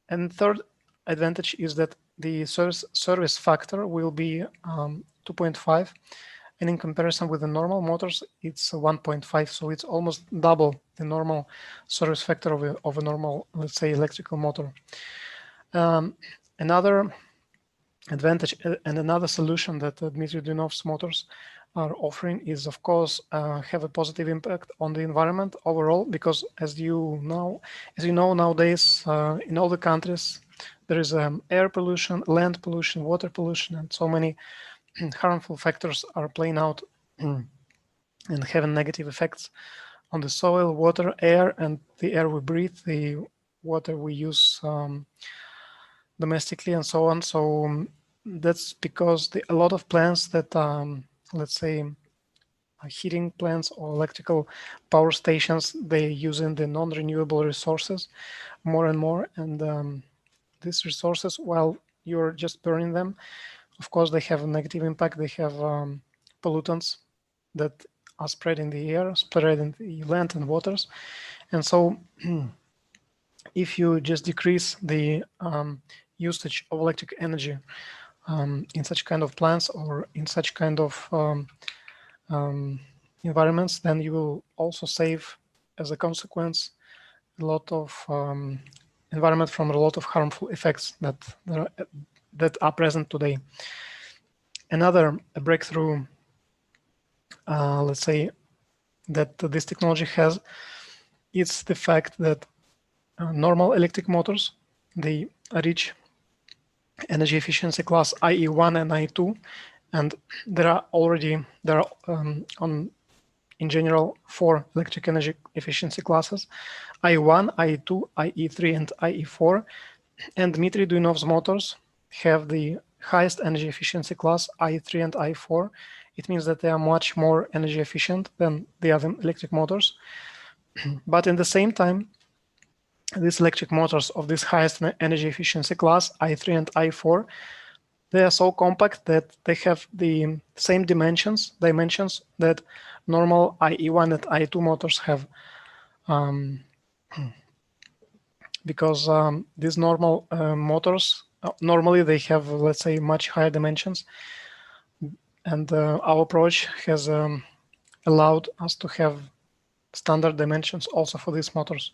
And third advantage is that the service factor will be 2.5, and in comparison with the normal motors, it's 1.5. So it's almost double the normal service factor of a normal, let's say, electrical motor. Another advantage and another solution that Dmitry Duyunov's motors are offering is, of course, have a positive impact on the environment overall, because as you know nowadays, in all the countries, there is air pollution, land pollution, water pollution, and so many harmful factors are playing out and having negative effects on the soil, water, air, and the air we breathe, the water we use domestically, and so on. So that's because a lot of plants that, let's say, heating plants or electrical power stations, they're using the non-renewable resources more and more, and these resources, while you're just burning them. Of course, they have a negative impact. They have pollutants that are spread in the air, spread in the land and waters. And so if you just decrease the usage of electric energy in such kind of plants or in such kind of environments, then you will also save, as a consequence, a lot of environment from a lot of harmful effects that are present today. Another breakthrough, let's say, that this technology has, it's the fact that normal electric motors, they reach energy efficiency class IE1 and IE2, and there are in general 4 electric energy efficiency classes: IE1, IE2, IE3, and IE4. And Dmitry Duyunov's motors have the highest energy efficiency class, IE3 and IE4. It means that they are much more energy efficient than the other electric motors. But in the same time, these electric motors of this highest energy efficiency class, IE3 and IE4, they are so compact that they have the same dimensions that normal IE1 and IE2 motors have. Because these normal motors, normally they have, let's say, much higher dimensions. And our approach has allowed us to have standard dimensions also for these motors.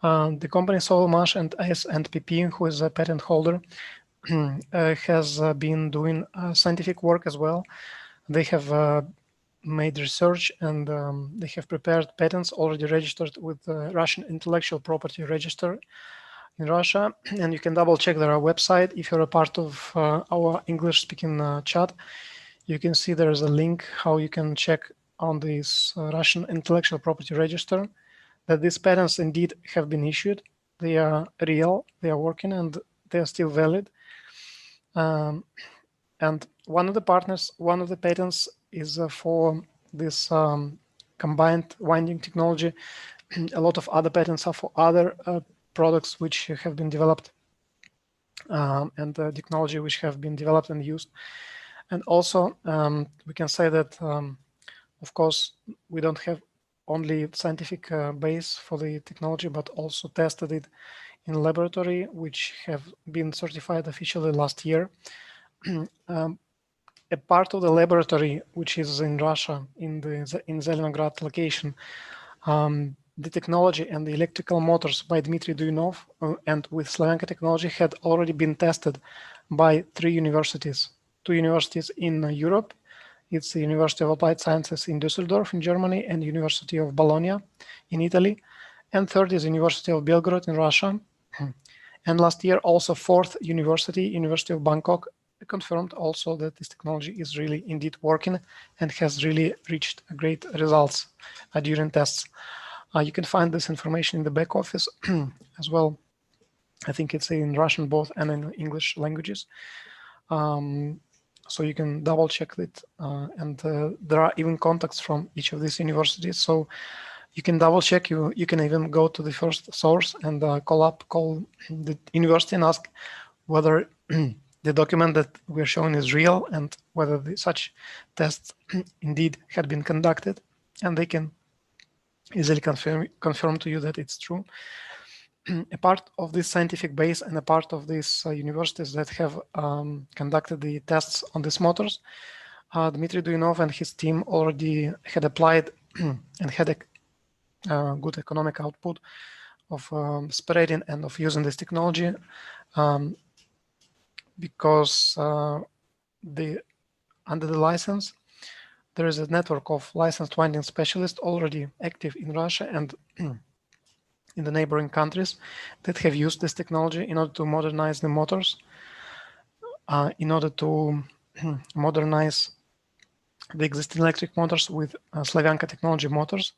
The company Solmash and S&PP, who is a patent holder, has been doing scientific work as well. They have made research and they have prepared patents already registered with the Russian Intellectual Property Register in Russia. And you can double check their website. If you're a part of our English-speaking chat, you can see there is a link how you can check on this Russian Intellectual Property Register that these patents indeed have been issued. They are real, they are working, and they are still valid. And one of the patents is for this combined winding technology. A lot of other patents are for other products which have been developed and technology which have been developed and used. And also, we can say that, of course, we don't have only scientific base for the technology, but also tested it in laboratory, which have been certified officially last year. A part of the laboratory, which is in Russia, in Zelenograd location, the technology and the electrical motors by Dmitry Duyunov and with Slavyanka technology had already been tested by 3 universities. 2 universities in Europe. It's the University of Applied Sciences in Düsseldorf in Germany and University of Bologna in Italy. And third is University of Belgrade in Russia. And last year also 4th University of Bangkok, confirmed also that this technology is really indeed working and has really reached great results during tests. You can find this information in the back office as well. I think it's in Russian both and in English languages. So you can double check it. And there are even contacts from each of these universities. So you can double check. You can even go to the first source and call the university and ask whether the document that we're showing is real and whether such tests indeed had been conducted, and they can easily confirm to you that it's true. A part of this scientific base and a part of these universities that have conducted the tests on these motors, Dmitry Duyunov and his team already had applied and had a good economic output of spreading and of using this technology. Because under the license, there is a network of licensed winding specialists already active in Russia and in the neighboring countries that have used this technology in order to modernize the motors, in order to modernize the existing electric motors with Slavyanka technology motors.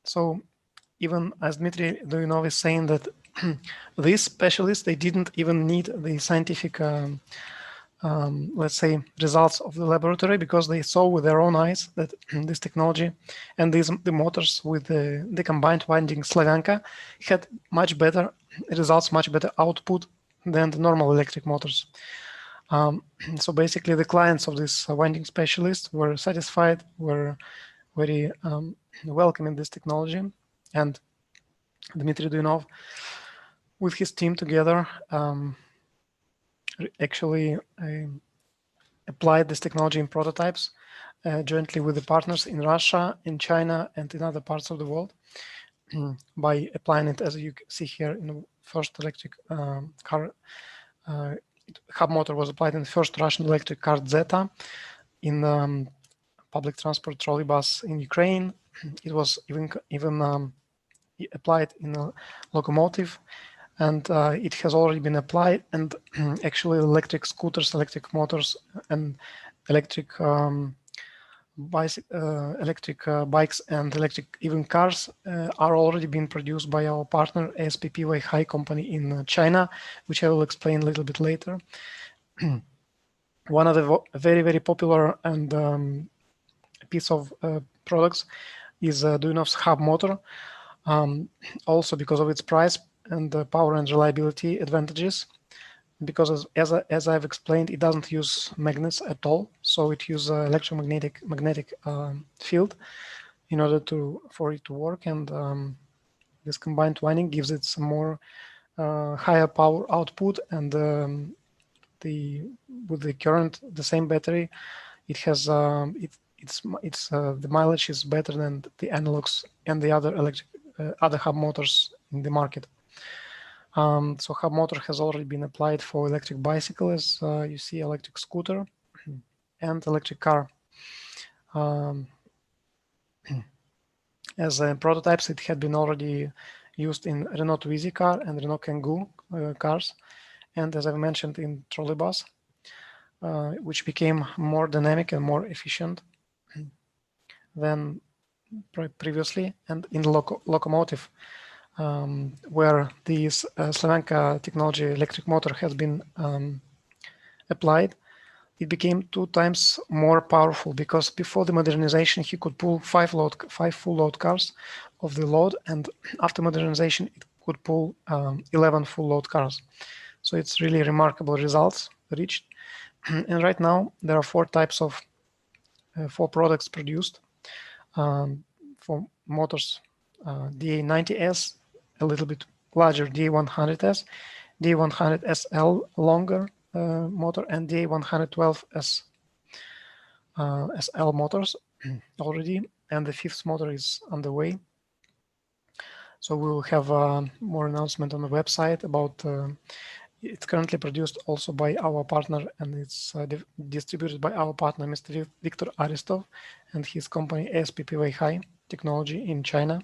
So even as Dmitry Duyunov is saying that these specialists, they didn't even need the scientific, let's say, results of the laboratory, because they saw with their own eyes that this technology and the motors with the combined winding Slavyanka had much better results, much better output than the normal electric motors. So basically, the clients of this winding specialist were satisfied, were very welcoming this technology, and Dmitry Duyunov, with his team together, actually applied this technology in prototypes jointly with the partners in Russia, in China, and in other parts of the world by applying it, as you see here, in the first electric car. Hub motor was applied in the first Russian electric car Zeta, in public transport trolleybus in Ukraine. It was even applied in a locomotive, and it has already been applied. And actually, electric scooters, electric motors, and electric bikes and electric even cars are already being produced by our partner ASPP Weihai company in China, which I will explain a little bit later. One of the very popular and piece of products is Duyunov's hub motor, also because of its price and the power and reliability advantages. Because as I've explained, it doesn't use magnets at all, so it uses electromagnetic field in order for it to work, and this combined winding gives it some more higher power output, and with the current, the same battery, it has the mileage is better than the analogs and the other hub motors in the market. So hub motor has already been applied for electric bicycle, as you see, electric scooter, and electric car. As prototypes, it had been already used in Renault Twizy car and Renault Kangoo cars, and as I've mentioned, in trolleybus, which became more dynamic and more efficient than previously, and in locomotive, where this Slavenka technology electric motor has been applied, it became 2 times more powerful, because before the modernization he could pull 5 full load cars of the load, and after modernization it could pull 11 full load cars. So it's really remarkable results reached. And right now there are 4 types of 4 products produced for motors: DA90S, a little bit larger DA100S, DA100SL longer motor, and DA112S SL motors already, and the 5th motor is on the way. So we will have more announcement on the website about it's currently produced also by our partner, and it's distributed by our partner, Mr. Viktor Aristov, and his company ASPP Weihai Technology in China.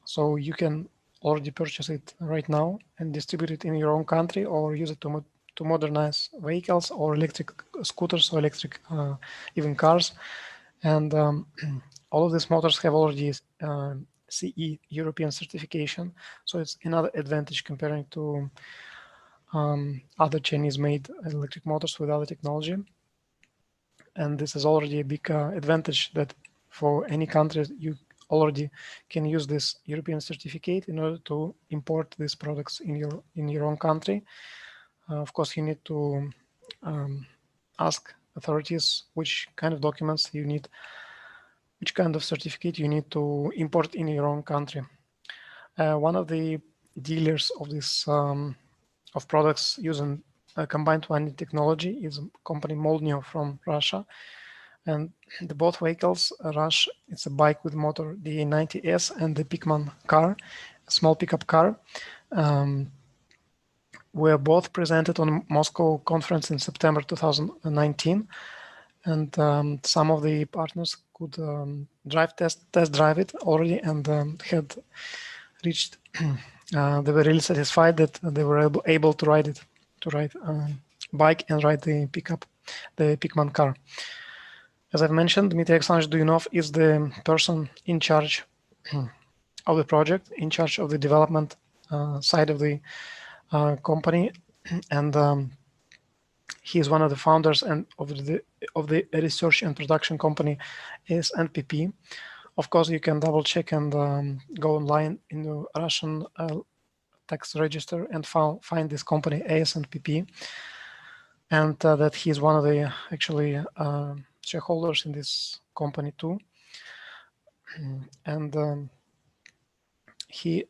So you can already purchase it right now and distribute it in your own country, or use it to modernize vehicles or electric scooters or electric even cars. And all of these motors have already CE European certification, so it's another advantage comparing to other Chinese-made electric motors with other technology. And this is already a big advantage, that for any country you already can use this European certificate in order to import these products in your own country. Of course, you need to ask authorities which kind of documents you need, which kind of certificate you need to import in your own country. One of the dealers of this of products using combined winding technology is a company Moldnyo from Russia, and the both vehicles, Rush, it's a bike with motor DA90S, and the Pikman car, a small pickup car, were both presented on Moscow conference in September 2019, and some of the partners could test drive it already, and had reached. They were really satisfied that they were able to ride bike and ride the Pikman car. As I've mentioned, Dmitry Alexandrovich Duyunov is the person in charge of the project, in charge of the development side of the company, and he is one of the founders and of the research and production company is NPP. Of course, you can double check and go online in the Russian tax register and find this company AS&PP, and that he is one of the actually shareholders in this company too. And he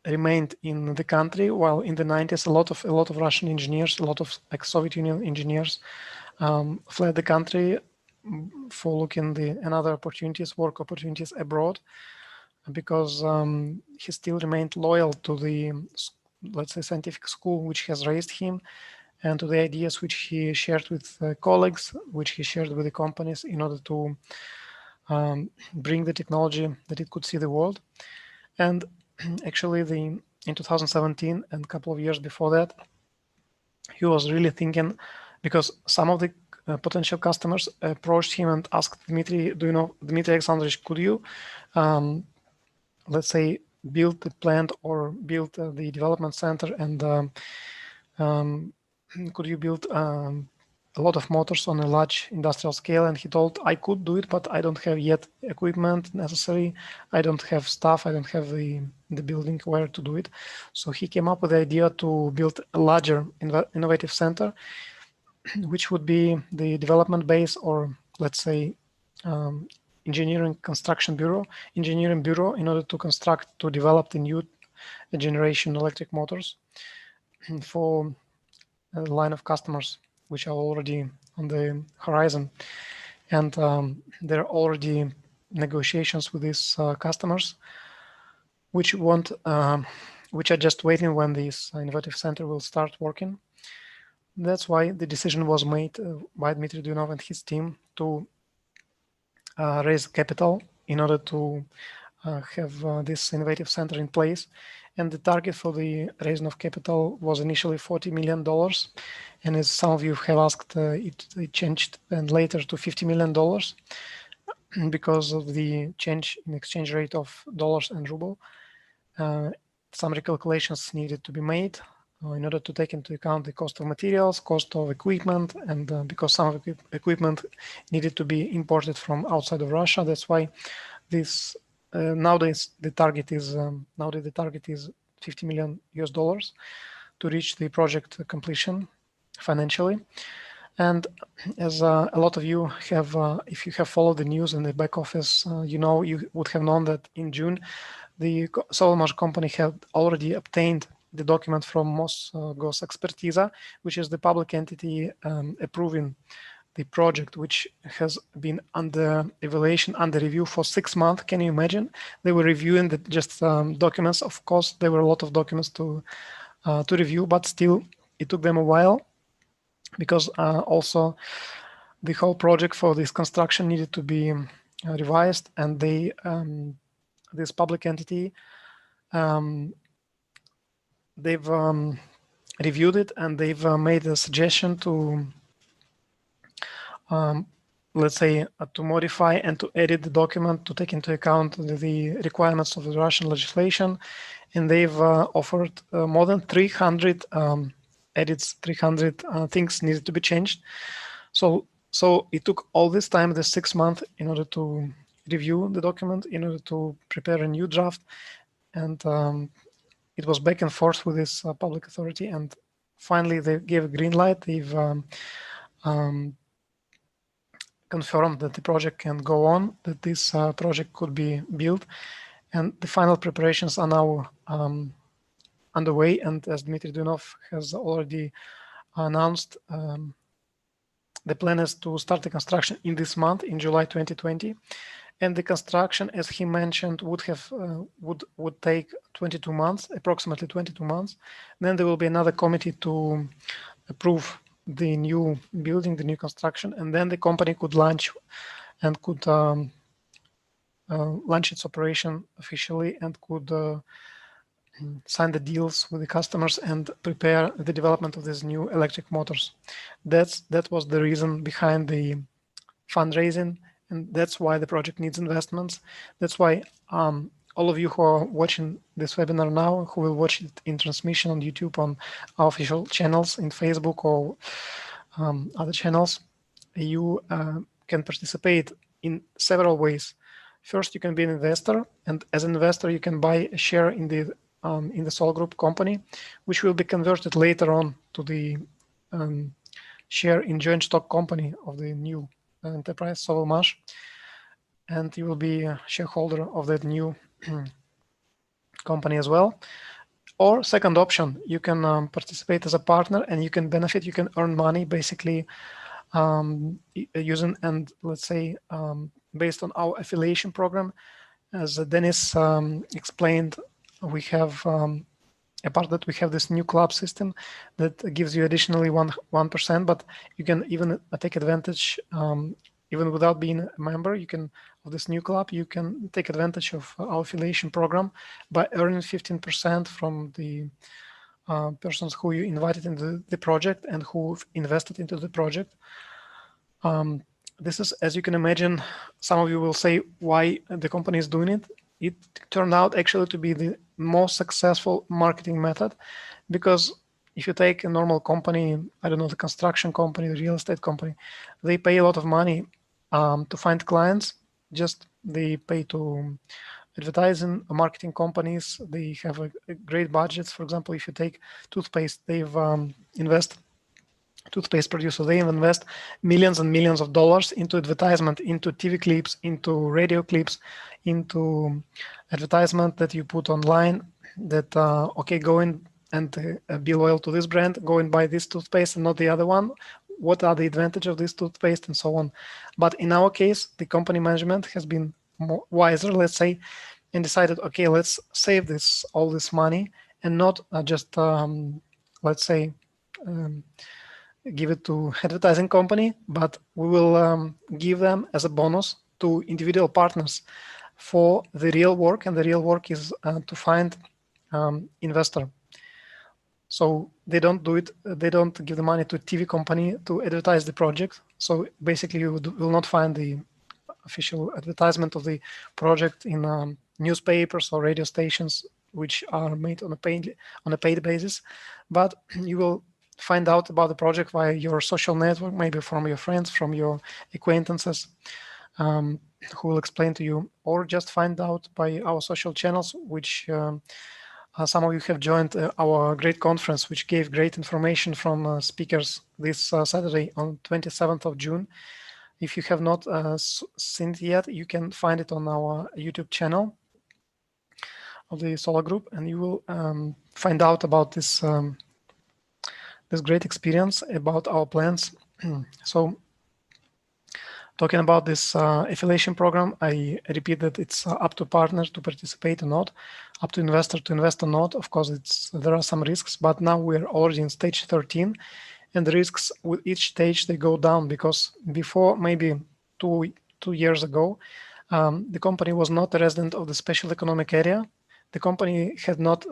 remained in the country while in the 90s a lot of Russian engineers, a lot of ex-Soviet Union engineers fled the country for looking another opportunities, work opportunities abroad, because he still remained loyal to the, let's say, scientific school which has raised him, and to the ideas which he shared with colleagues, which he shared with the companies in order to bring the technology that it could see the world. And actually, in 2017 and a couple of years before that, he was really thinking, because some of the potential customers approached him and asked Dmitry Alexandrovich, could you, let's say, build the plant or build the development center, and could you build a lot of motors on a large industrial scale? And he told, I could do it, but I don't have yet equipment necessary. I don't have staff. I don't have the building where to do it. So he came up with the idea to build a larger innovative center, which would be the development base, or let's say engineering bureau in order to develop the new generation electric motors for a line of customers which are already on the horizon. And there are already negotiations with these customers which are just waiting when this innovative center will start working. That's why the decision was made by Dmitry Duyunov and his team to raise capital in order to have this innovative center in place. And the target for the raising of capital was initially $40 million. And as some of you have asked, it changed and later to $50 million because of the change in exchange rate of dollars and ruble. Some recalculations needed to be made in order to take into account the cost of materials, cost of equipment, and because some of the equipment needed to be imported from outside of Russia. That's why this nowadays the target is $50 million to reach the project completion financially. And as a lot of you have, if you have followed the news in the back office, you would have known that in June, the Solomon company had already obtained the document from Mosgosexpertiza, which is the public entity approving the project, which has been under evaluation, under review for 6 months. Can you imagine? They were reviewing documents. Of course, there were a lot of documents to review, but still it took them a while, because also the whole project for this construction needed to be revised, and they this public entity they've reviewed it, and they've made a suggestion to let's say to modify and to edit the document to take into account the requirements of the Russian legislation, and they've offered more than 300 edits, 300 things needed to be changed. So it took all this time, the 6 months, in order to review the document, in order to prepare a new draft, and it was back and forth with this public authority, and finally they gave a green light. They've confirmed that the project can go on, that this project could be built, and the final preparations are now underway. And as Dmitry Duyunov has already announced, the plan is to start the construction in this month, in July 2020. And the construction, as he mentioned, would take 22 months, approximately 22 months. Then there will be another committee to approve the new building, the new construction, and then the company could launch and could launch its operation officially, and could sign the deals with the customers and prepare the development of these new electric motors. That was the reason behind the fundraising, and that's why the project needs investments. That's why all of you who are watching this webinar now, who will watch it in transmission on YouTube, on our official channels in Facebook or other channels, you can participate in several ways. First, you can be an investor, and as an investor, you can buy a share in the in the Sol Group company, which will be converted later on to the share in joint stock company of the new enterprise Sovelmash, and you will be a shareholder of that new company as well. Or second option, you can participate as a partner and you can benefit, you can earn money basically using, and let's say based on our affiliation program. As Dennis explained, we have apart that we have this new club system that gives you additionally 1%, but you can even take advantage, even without being a member, you can, of this new club, you can take advantage of our affiliation program by earning 15% from the persons who you invited into the project and who've invested into the project. This is, as you can imagine, some of you will say why the company is doing it. It turned out actually to be the most successful marketing method, because if you take a normal company, I don't know, the construction company, the real estate company, they pay a lot of money to find clients. Just they pay to advertising, marketing companies. They have a great budgets. For example, if you take toothpaste, they've toothpaste producer, they invest millions and millions of dollars into advertisement, into TV clips, into radio clips, into advertisement that you put online that, okay, go in and be loyal to this brand, go and buy this toothpaste and not the other one. What are the advantages of this toothpaste and so on. But in our case, the company management has been more wiser, let's say, and decided, okay, let's save all this money and not just, let's say, give it to advertising company, but we will give them as a bonus to individual partners for the real work, and the real work is to find investor. So they don't do it, they don't give the money to TV company to advertise the project. So basically you will not find the official advertisement of the project in newspapers or radio stations, which are made on a paid basis, but you will find out about the project via your social network, maybe from your friends, from your acquaintances, who will explain to you, or just find out by our social channels, which some of you have joined our great conference, which gave great information from speakers this Saturday on 27th of June. If you have not seen it yet, you can find it on our YouTube channel of the Solar Group, and you will find out about this this great experience about our plans. So talking about this affiliation program, I repeat that it's up to partners to participate or not, up to investor to invest or not. Of course, there are some risks, but now we're already in stage 13, and the risks with each stage, they go down, because before, maybe two years ago, the company was not a resident of the special economic area. The company had not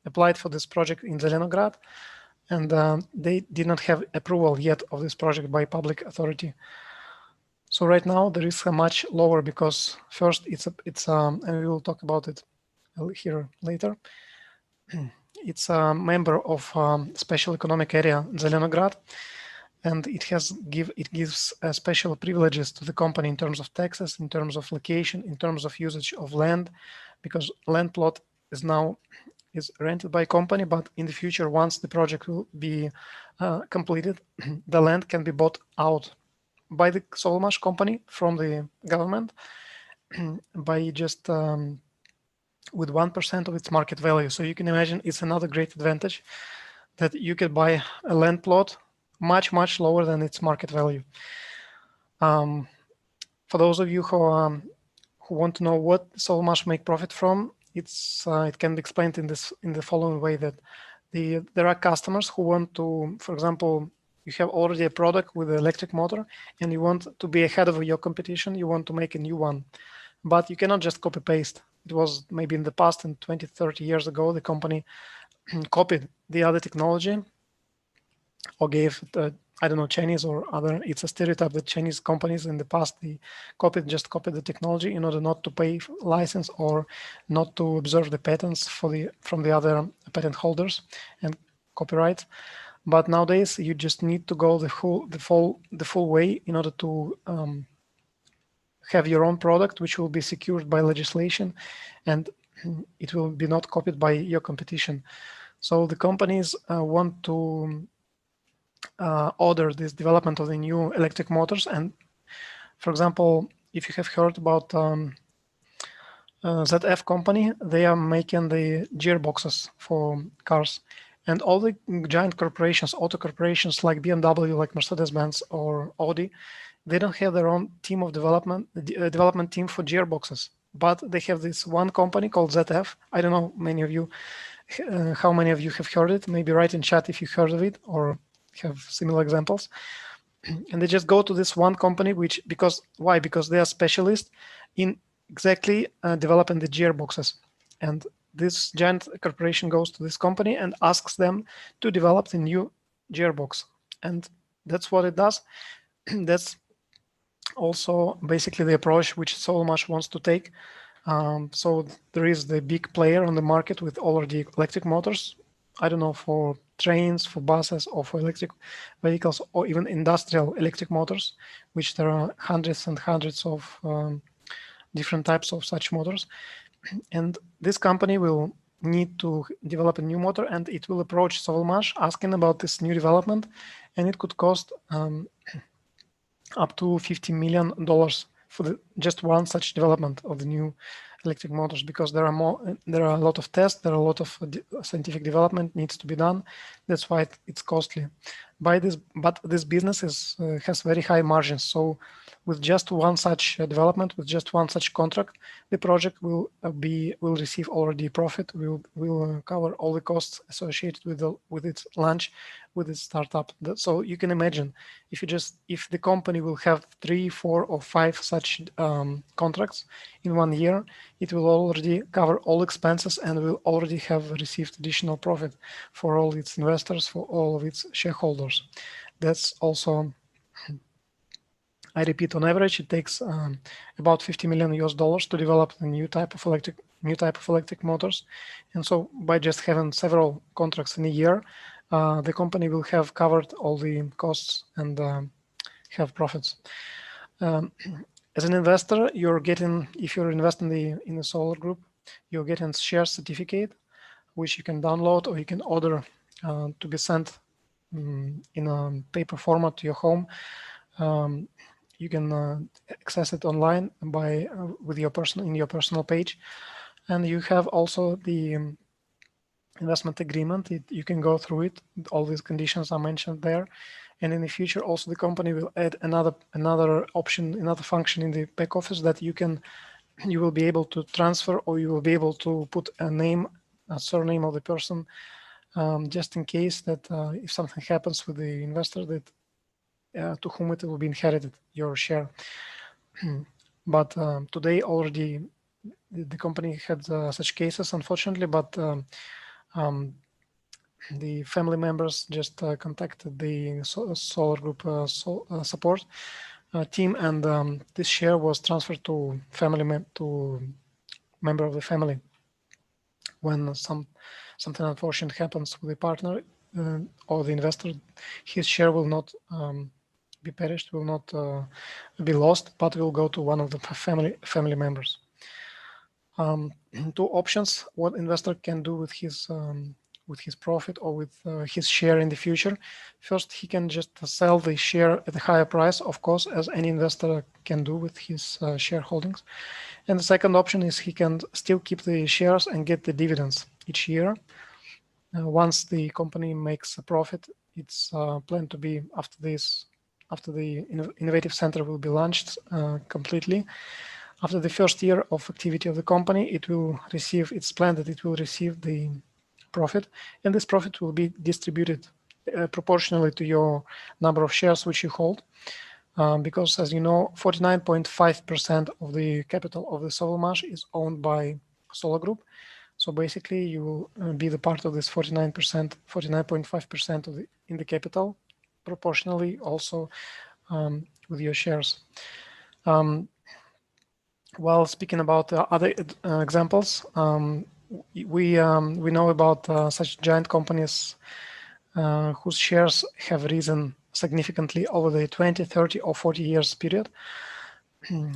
applied for this project in Zelenograd, and they did not have approval yet of this project by public authority. So right now the risks are much lower, because first it's and we will talk about it here later. It's a member of special economic area Zelenograd, and it gives special privileges to the company in terms of taxes, in terms of location, in terms of usage of land, because land plot is rented by company, but in the future, once the project will be completed, the land can be bought out by the Sovelmash company from the government by just with 1% of its market value. So you can imagine it's another great advantage that you could buy a land plot much, much lower than its market value. For those of you who want to know what Sovelmash make profit from, it can be explained in the following way, that there are customers who want to, for example, you have already a product with an electric motor and you want to be ahead of your competition, you want to make a new one, but you cannot just copy paste. It was maybe in the past, in 20, 30 years ago, the company copied the other technology or gave I don't know, Chinese or other, it's a stereotype that Chinese companies in the past, they just copied the technology in order not to pay license or not to observe the patents from the other patent holders and copyright. But nowadays you just need to go the full way in order to have your own product, which will be secured by legislation, and it will be not copied by your competition. So the companies want to order this development of the new electric motors. And for example, if you have heard about ZF company, they are making the gearboxes for cars. And all the giant corporations, auto corporations like BMW, like Mercedes-Benz or Audi, they don't have their own team of development team for gearboxes. But they have this one company called ZF. I don't know many of you, how many of you have heard it. Maybe write in chat if you heard of it or have similar examples. And they just go to this one company, why? Because they are specialists in exactly developing the gearboxes. And this giant corporation goes to this company and asks them to develop the new gearbox. And that's what it does. That's also basically the approach which Sovelmash wants to take. So there is the big player on the market with already electric motors. I don't know, for trains, for buses, or for electric vehicles, or even industrial electric motors, which there are hundreds and hundreds of different types of such motors. And this company will need to develop a new motor, and it will approach Sovelmash asking about this new development, and it could cost up to $50 million for just one such development of the new electric motors, because there are a lot of tests, there are a lot of scientific development needs to be done. That's why it's costly. But this business has very high margins. So with just one such development, with just one such contract, the project will receive already profit. Will cover all the costs associated with its launch, with its startup. So you can imagine if the company will have 3, 4, or 5 such contracts in 1 year, it will already cover all expenses and will already have received additional profit for all its investors, for all of its shareholders. That's also, I repeat, on average, it takes about $50 million to develop a new type of electric motors. And so by just having several contracts in a year, the company will have covered all the costs and have profits. As an investor, you're getting, if you're investing in the solar group, you're getting share certificate, which you can download or you can order to be sent in a paper format to your home. You can access it online in your personal page, and you have also the investment agreement. You can go through it. All these conditions are mentioned there. And in the future, also the company will add another option, another function in the back office that you will be able to transfer, or you will be able to put a surname of the person, just in case that if something happens with the investor, that to whom it will be inherited, your share. But today already the company had such cases, unfortunately, but the family members just contacted the solar group support team, and this share was transferred to member of the family. When something unfortunate happens with the partner or the investor, his share will not be perished, will not be lost, but will go to one of the family members. 2 options: what investor can do with his profit or with his share in the future. First, he can just sell the share at a higher price, of course, as any investor can do with his shareholdings. And the second option is he can still keep the shares and get the dividends each year. Once the company makes a profit, it's planned to be after the innovative center will be launched completely. After the first year of activity of the company, it's planned that it will receive the profit, and this profit will be distributed proportionally to your number of shares which you hold. Because, as you know, 49.5% of the capital of the Sovelmash is owned by Solar Group. So basically, you will be the part of this 49.5% in the capital, proportionally also with your shares. While speaking about other examples, we know about such giant companies whose shares have risen significantly over the 20, 30, or 40 years period,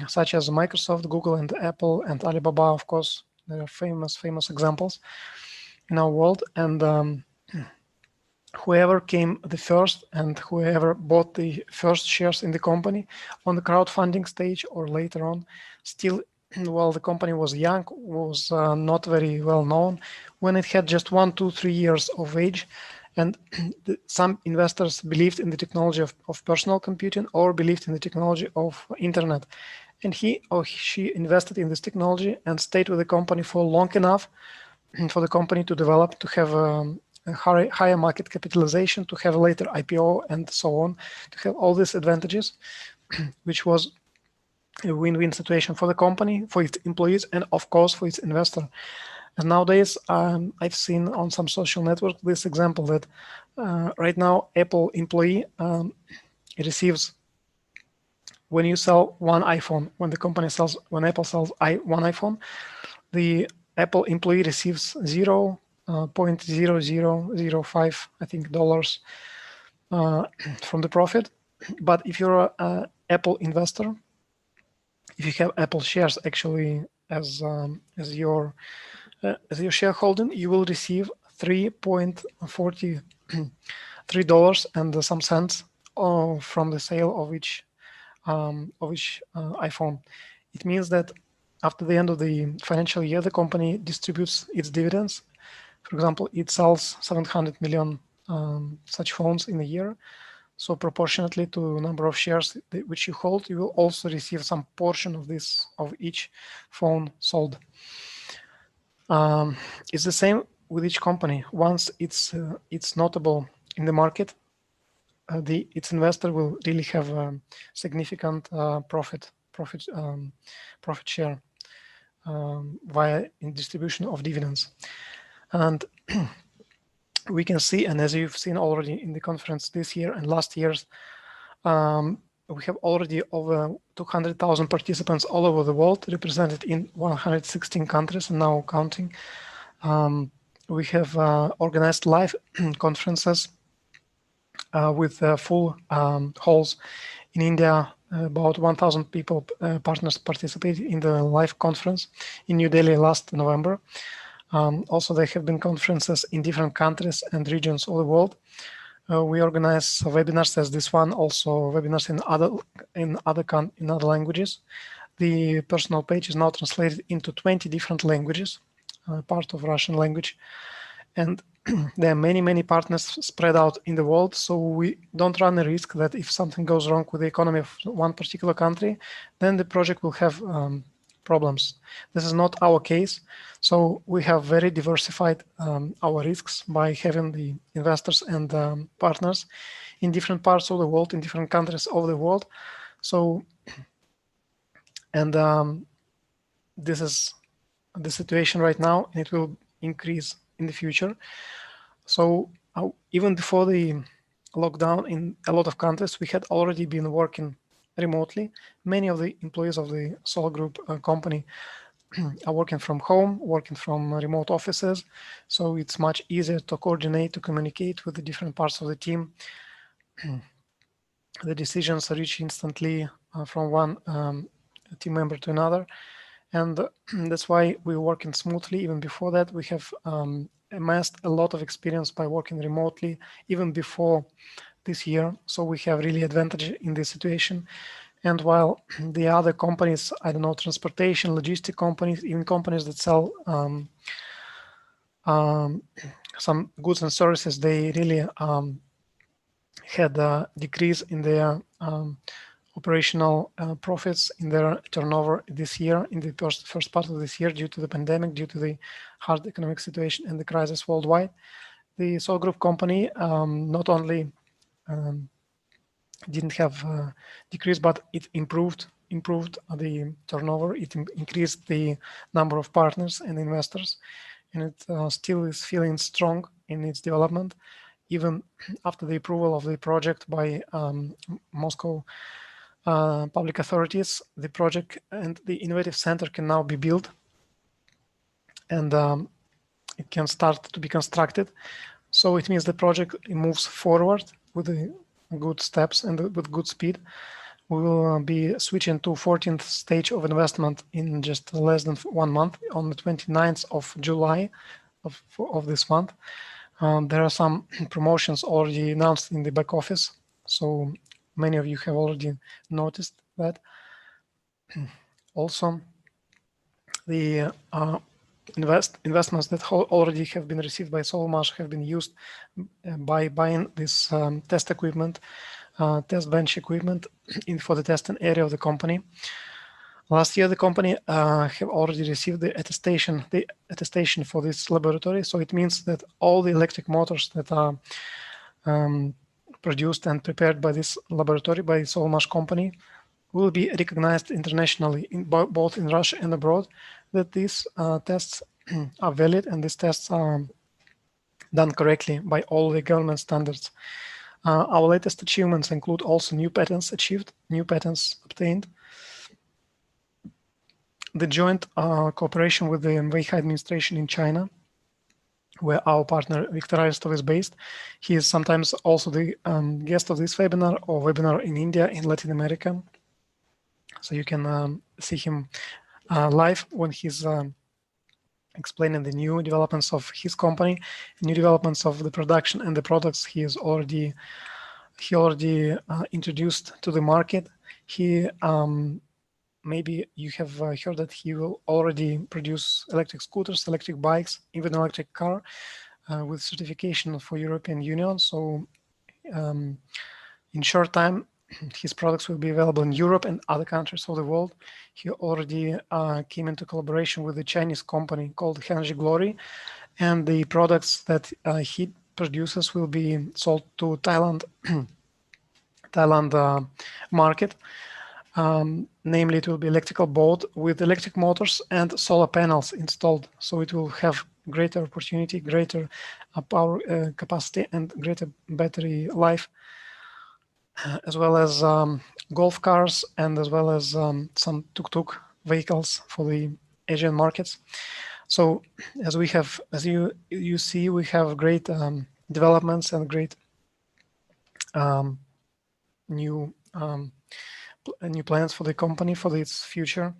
such as Microsoft, Google, and Apple, and Alibaba, of course. There are famous examples in our world, and whoever came the first and whoever bought the first shares in the company on the crowdfunding stage or later on, still while the company was young, was not very well known, when it had just 1, 2, 3 years of age, and some investors believed in the technology of personal computing or believed in the technology of internet, and he or she invested in this technology and stayed with the company for long enough for the company to develop, to have a higher market capitalization, to have a later IPO and so on, to have all these advantages, which was a win-win situation for the company, for its employees, and of course for its investor. And nowadays, I've seen on some social network this example that right now Apple employee receives, when you sell one iPhone, when Apple sells one iPhone, the Apple employee receives 0.0005, I think, dollars from the profit. But if you're an Apple investor, if you have Apple shares actually as your shareholding, you will receive $3.43 and some cents from the sale of each iPhone. It means that after the end of the financial year, the company distributes its dividends. For example, it sells 700 million such phones in a year. So proportionately to the number of shares which you hold, you will also receive some portion of this, of each phone sold. It's the same with each company. Once it's notable in the market, its investor will really have a significant profit share via in distribution of dividends. And we can see, and as you've seen already in the conference this year and last year's, we have already over 200,000 participants all over the world, represented in 116 countries and now counting. We have organized live conferences with full halls in India. About 1,000 people, partners, participated in the live conference in New Delhi last November. Also, there have been conferences in different countries and regions all the world. We organize webinars as this one, also webinars in other languages. The personal page is now translated into 20 different languages, part of Russian language, and there are many partners spread out in the world. So we don't run the risk that if something goes wrong with the economy of one particular country, then the project will have problems. This is not our case. So we have very diversified our risks by having the investors and partners in different parts of the world, in different countries of the world. So, and this is the situation right now, and it will increase in the future. So even before the lockdown in a lot of countries, we had already been working remotely. Many of the employees of the Solar Group company are working from home, working from remote offices. So it's much easier to coordinate, to communicate with the different parts of the team. The decisions are reached instantly from one team member to another. And that's why we're working smoothly. Even before that, we have amassed a lot of experience by working remotely, even before this year. So we have really advantage in this situation. And while the other companies, I don't know, transportation, logistic companies, even companies that sell some goods and services, they really had a decrease in their operational profits, in their turnover this year, in the first part of this year, due to the pandemic, due to the hard economic situation and the crisis worldwide. The Solar Group company not only didn't have a decrease, but it improved the turnover. It increased the number of partners and investors, and it still is feeling strong in its development, even after the approval of the project by Moscow public authorities. The project and the innovative center can now be built, and it can start to be constructed. So it means the project moves forward with the good steps and with good speed. We will be switching to 14th stage of investment in just less than 1 month on the 29th of July of this month. There are some promotions already announced in the back office, so many of you have already noticed that. Also, the investments that already have been received by Solmash have been used by buying this test equipment, test bench equipment for the testing area of the company. Last year, the company have already received the attestation for this laboratory. So it means that all the electric motors that are produced and prepared by this laboratory, by Solmash company, will be recognized internationally, both in Russia and abroad, that these tests are valid and these tests are done correctly by all the government standards. Our latest achievements include also new patents achieved, new patents obtained. The joint cooperation with the Weihai administration in China, where our partner Viktor Aristov is based. He is sometimes also the guest of this webinar or webinar in India, in Latin America. So you can see him live when he's explaining the new developments of his company, new developments of the production and the products he already introduced to the market. He maybe you have heard that he will already produce electric scooters, electric bikes, even electric car with certification for European Union. So in short time, his products will be available in Europe and other countries of the world. He already came into collaboration with a Chinese company called Henry Glory, and the products that he produces will be sold to Thailand market. Namely, it will be electrical boat with electric motors and solar panels installed. So it will have greater opportunity, greater power capacity, and greater battery life, as well as golf cars and as well as some tuk-tuk vehicles for the Asian markets. So as you see, we have great developments and great new plans for the company for its future.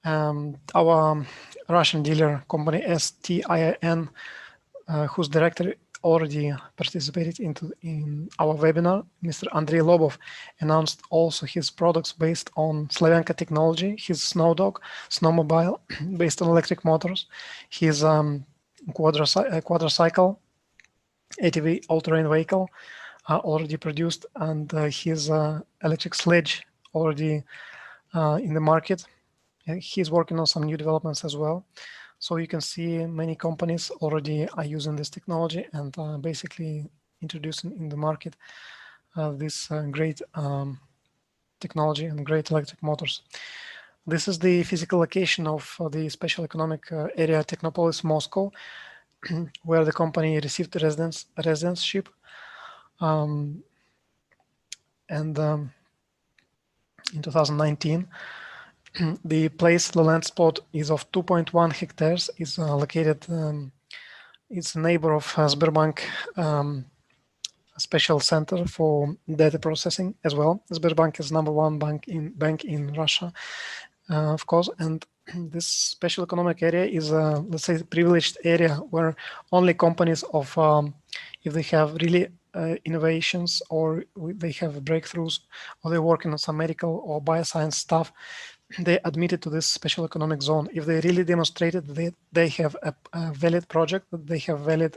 Our Russian dealer company STIN, whose director already participated in our webinar, Mr. Andrei Lobov, announced also his products based on Slavyanka technology, his snowmobile based on electric motors, his quadricycle, ATV all-terrain vehicle already produced, and his electric sledge already in the market. He's working on some new developments as well. So you can see many companies already are using this technology and basically introducing in the market this great technology and great electric motors. This is the physical location of the Special Economic Area Technopolis Moscow, where the company received residentship. And in 2019, the land spot is of 2.1 hectares, is located, it's a neighbor of Sberbank special center for data processing as well. Sberbank is #1 bank in Russia, of course, and this special economic area is a, let's say, privileged area where only companies of, if they have really innovations or they have breakthroughs or they're working on some medical or bioscience stuff, they admitted to this special economic zone. If they really demonstrated that they have a valid project, that they have valid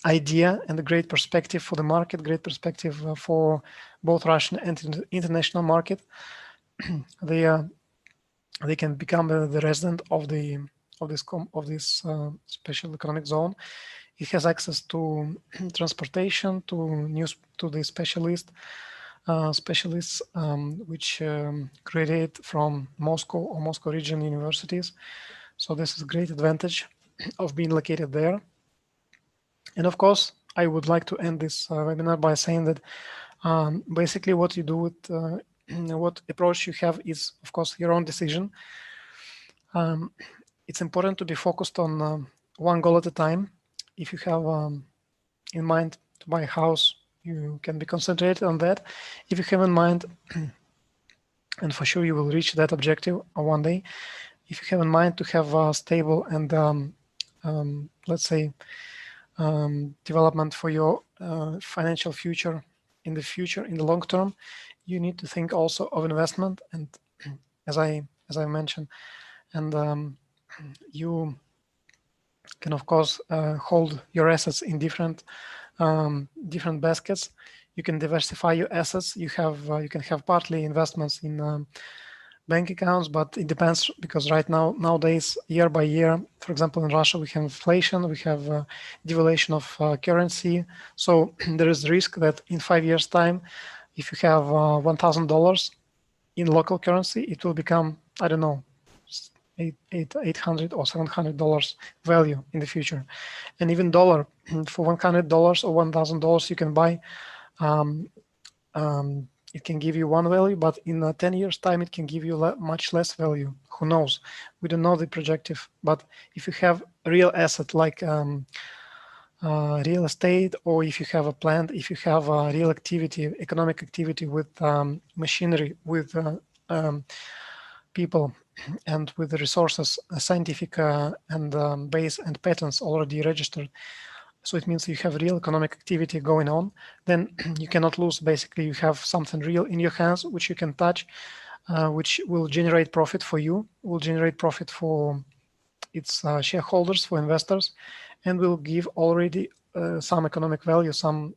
idea and a great perspective for the market, great perspective for both Russian and international market, they can become the resident of this special economic zone. It has access to transportation, to the specialists which graduate from Moscow or Moscow region universities. So this is a great advantage of being located there. And of course, I would like to end this webinar by saying that basically what you do with what approach you have is, of course, your own decision. It's important to be focused on one goal at a time. If you have in mind to buy a house you can be concentrated on that. If you have in mind, and for sure you will reach that objective one day, if you have in mind to have a stable and let's say development for your financial future in the long term, you need to think also of investment. And as I mentioned, and you can of course hold your assets in different baskets. You can diversify your assets. You can have partly investments in bank accounts, but it depends, because nowadays, year by year, for example, in Russia, we have inflation, we have devaluation of currency. So there is risk that in 5 years' time, if you have $1,000 in local currency, it will become, I don't know, $800 or $700 value in the future. And even dollar, for $100 or $1,000, you can buy. It can give you one value, but in 10 years' time, it can give you much less value. Who knows? We don't know the projective. But if you have a real asset like real estate, or if you have a plant, if you have a real activity, economic activity with machinery, with people, and with the resources, scientific and base and patents already registered, so it means you have real economic activity going on, then you cannot lose. Basically, you have something real in your hands, which you can touch, which will generate profit for you, will generate profit for its shareholders, for investors, and will give already some economic value, some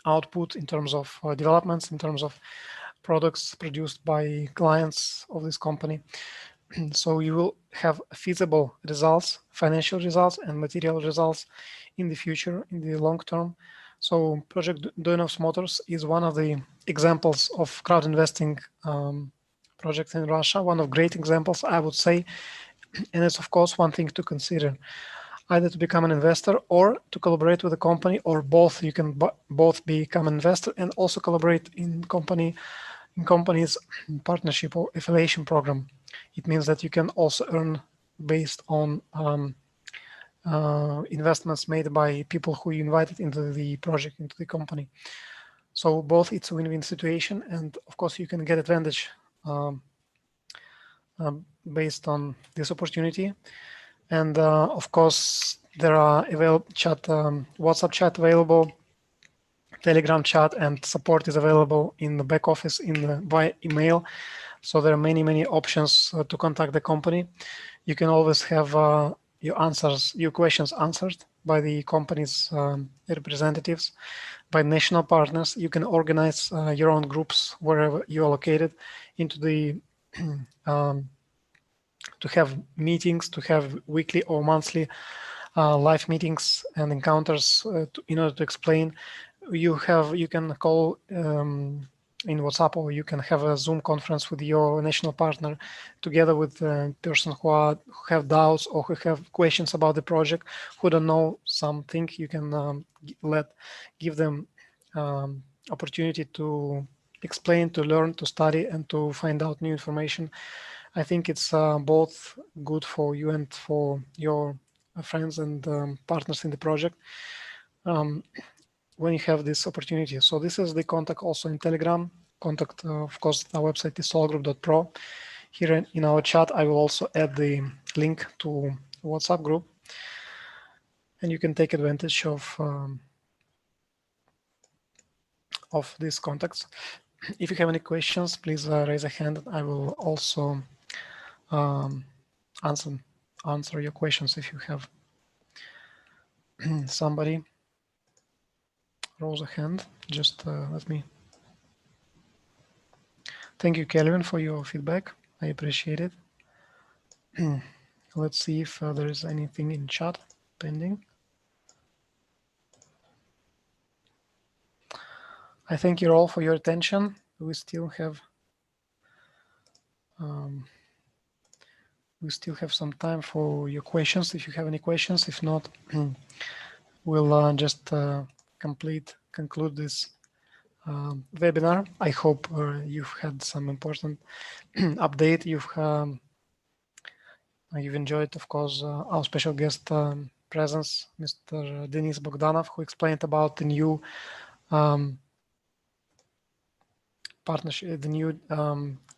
output in terms of developments, in terms of products produced by clients of this company. So you will have feasible results, financial results and material results in the future, in the long term. So Project Duyunov Motors is one of the examples of crowd investing projects in Russia, one of great examples, I would say. And it's, of course, one thing to consider, either to become an investor or to collaborate with a company, or both. You can both become an investor and also collaborate in companies partnership or affiliation program. It means that you can also earn based on investments made by people who you invited into the project, into the company. So both, it's a win-win situation, and of course you can get advantage based on this opportunity. And of course there are available chat, WhatsApp chat available, Telegram chat, and support is available in the back office by email. So there are many options to contact the company. You can always have your questions answered by the company's representatives, by national partners. You can organize your own groups wherever you are located into the to have meetings, to have weekly or monthly live meetings and encounters in order to explain. You can call in WhatsApp, or you can have a Zoom conference with your national partner, together with person who have doubts or who have questions about the project, who don't know something. You can give them opportunity to explain, to learn, to study, and to find out new information. I think it's both good for you and for your friends and partners in the project when you have this opportunity. So this is the contact also in Telegram. Contact, of course, our website is solgroup.pro. Here in our chat, I will also add the link to WhatsApp group, and you can take advantage of these contacts. If you have any questions, please raise a hand. I will also answer your questions if you have. Somebody rose a hand. Just let me. Thank you, Kelvin, for your feedback. I appreciate it. Let's see if there is anything in chat pending. I thank you all for your attention. We still have some time for your questions, if you have any questions. If not, we'll just conclude this webinar. I hope you've had some important update. You've enjoyed, of course, our special guest presence, Mr. Denis Bogdanov, who explained about the new partnership, the new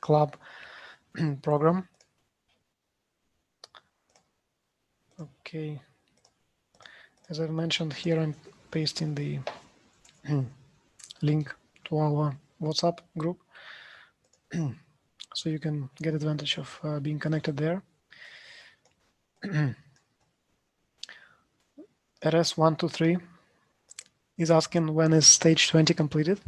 club program. Okay, as I mentioned here, I'm pasting the link to our WhatsApp group, so you can get advantage of being connected there. RS123 is asking when is stage 20 completed.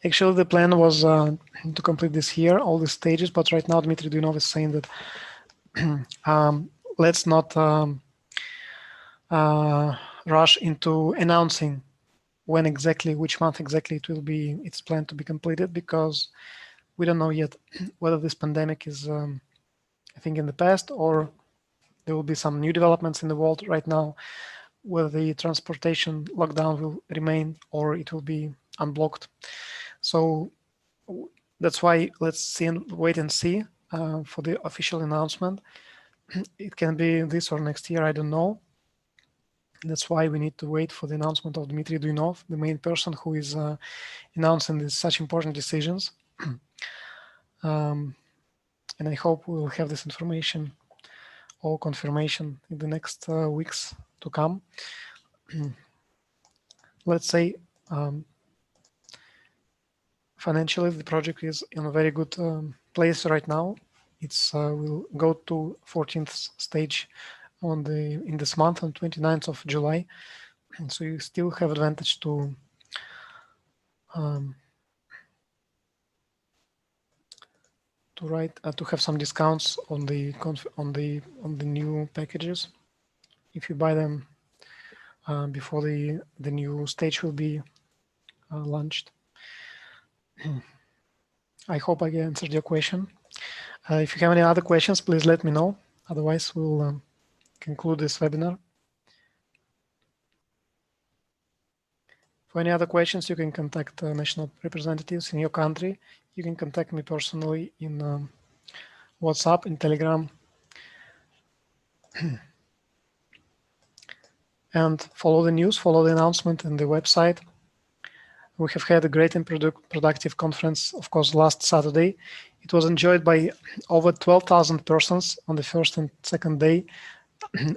Actually, the plan was to complete this year, all the stages, but right now Dmitry Duyunov is saying that let's not rush into announcing when exactly, which month exactly it will be, it's planned to be completed, because we don't know yet whether this pandemic is I think in the past, or there will be some new developments in the world right now, whether the transportation lockdown will remain or it will be unblocked. So that's why let's see and wait and see for the official announcement. It can be this or next year, I don't know. That's why we need to wait for the announcement of Dmitry Duyunov, the main person who is announcing such important decisions. And I hope we will have this information or confirmation in the next weeks to come. Let's say financially, the project is in a very good place right now. It's will go to 14th stage in this month on 29th of July, and so you still have advantage to have some discounts on the new packages if you buy them before the new stage will be launched. I hope I answered your question. If you have any other questions, please let me know. Otherwise, we'll conclude this webinar. For any other questions, you can contact national representatives in your country. You can contact me personally in WhatsApp, in Telegram. And follow the news, follow the announcement in the website. We have had a great and productive conference, of course, last Saturday. It was enjoyed by over 12,000 persons on the first and second day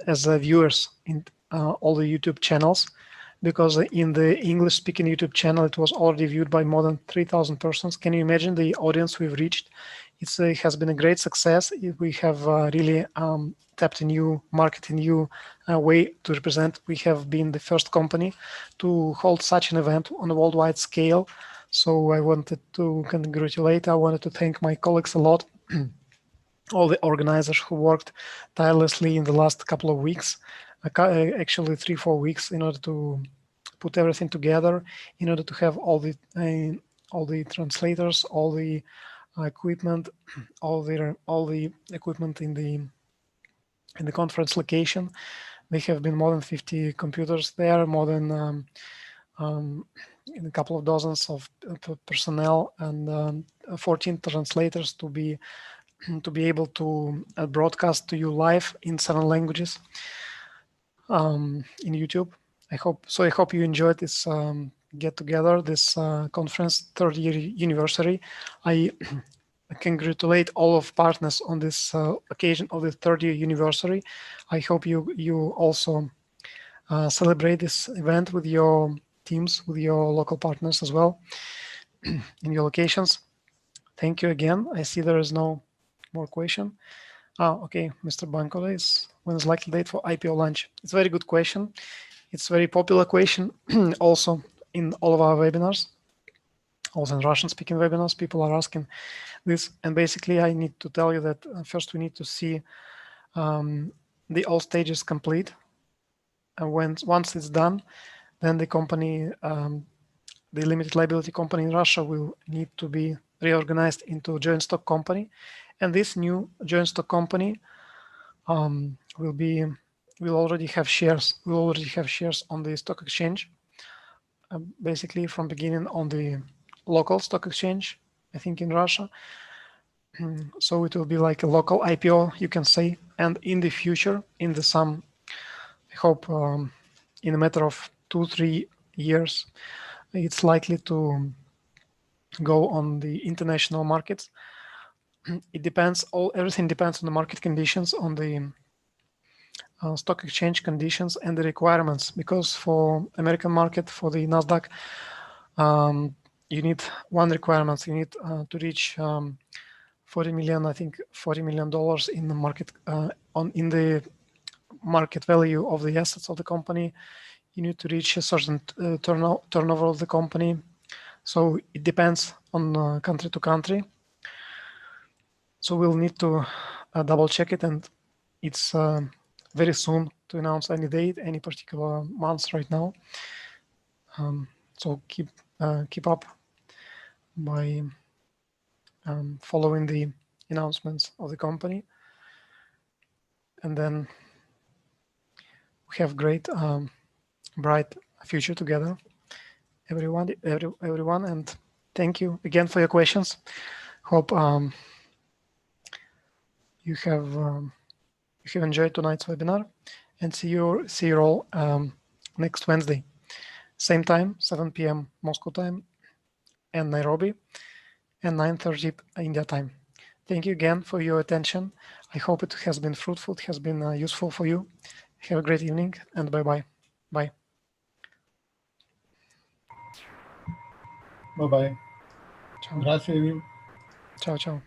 as viewers in all the YouTube channels, because in the English-speaking YouTube channel, it was already viewed by more than 3,000 persons. Can you imagine the audience we've reached? It has been a great success. We have really tapped a new market, a new way to represent. We have been the first company to hold such an event on a worldwide scale. So I wanted to congratulate, I wanted to thank my colleagues a lot, all the organizers who worked tirelessly in the last couple of weeks, actually 3-4 weeks, in order to put everything together, in order to have all the translators, all the equipment, all the equipment in the conference location. There have been more than 50 computers there, more than in a couple of dozens of personnel, and 14 translators to be able to broadcast to you live in 7 languages in YouTube. I hope you enjoyed this get together, this conference 3rd year anniversary. I congratulate all of partners on this occasion of the 3rd year anniversary. I hope you also celebrate this event with your teams, with your local partners as well in your locations. Thank you again. I see there is no more question. Okay, Mr. Bankola, when is likely date for IPO launch? It's a very good question. It's a very popular question also in all of our webinars. Also in Russian-speaking webinars, people are asking this. And basically, I need to tell you that first we need to see the all stages complete. And once it's done, then the company, the limited liability company in Russia will need to be reorganized into a joint stock company. And this new joint stock company will already have shares. Will already have shares on the stock exchange. Basically, from beginning on the local stock exchange, I think in Russia. So it will be like a local IPO, you can say. And in the future, in some I hope in a matter of 2-3 years, it's likely to go on the international markets. It depends, everything depends on the market conditions, on the stock exchange conditions and the requirements, because for American market, for the NASDAQ, you need one requirement. You need to reach 40 million, I think $40 million in the market, in the market value of the assets of the company. You need to reach a certain turnover of the company. So it depends on country to country. So we'll need to double check it, and it's very soon to announce any date, any particular months right now. So keep up by following the announcements of the company, and then we have great, bright future together, everyone. And thank you again for your questions. Hope you have enjoyed tonight's webinar, and see you all next Wednesday, same time, 7 p.m. Moscow time, and Nairobi, and 9:30 India time. Thank you again for your attention. I hope it has been fruitful, it has been useful for you. Have a great evening, and bye-bye. Bye. Bye-bye. Ciao. Grazie. Ciao, ciao.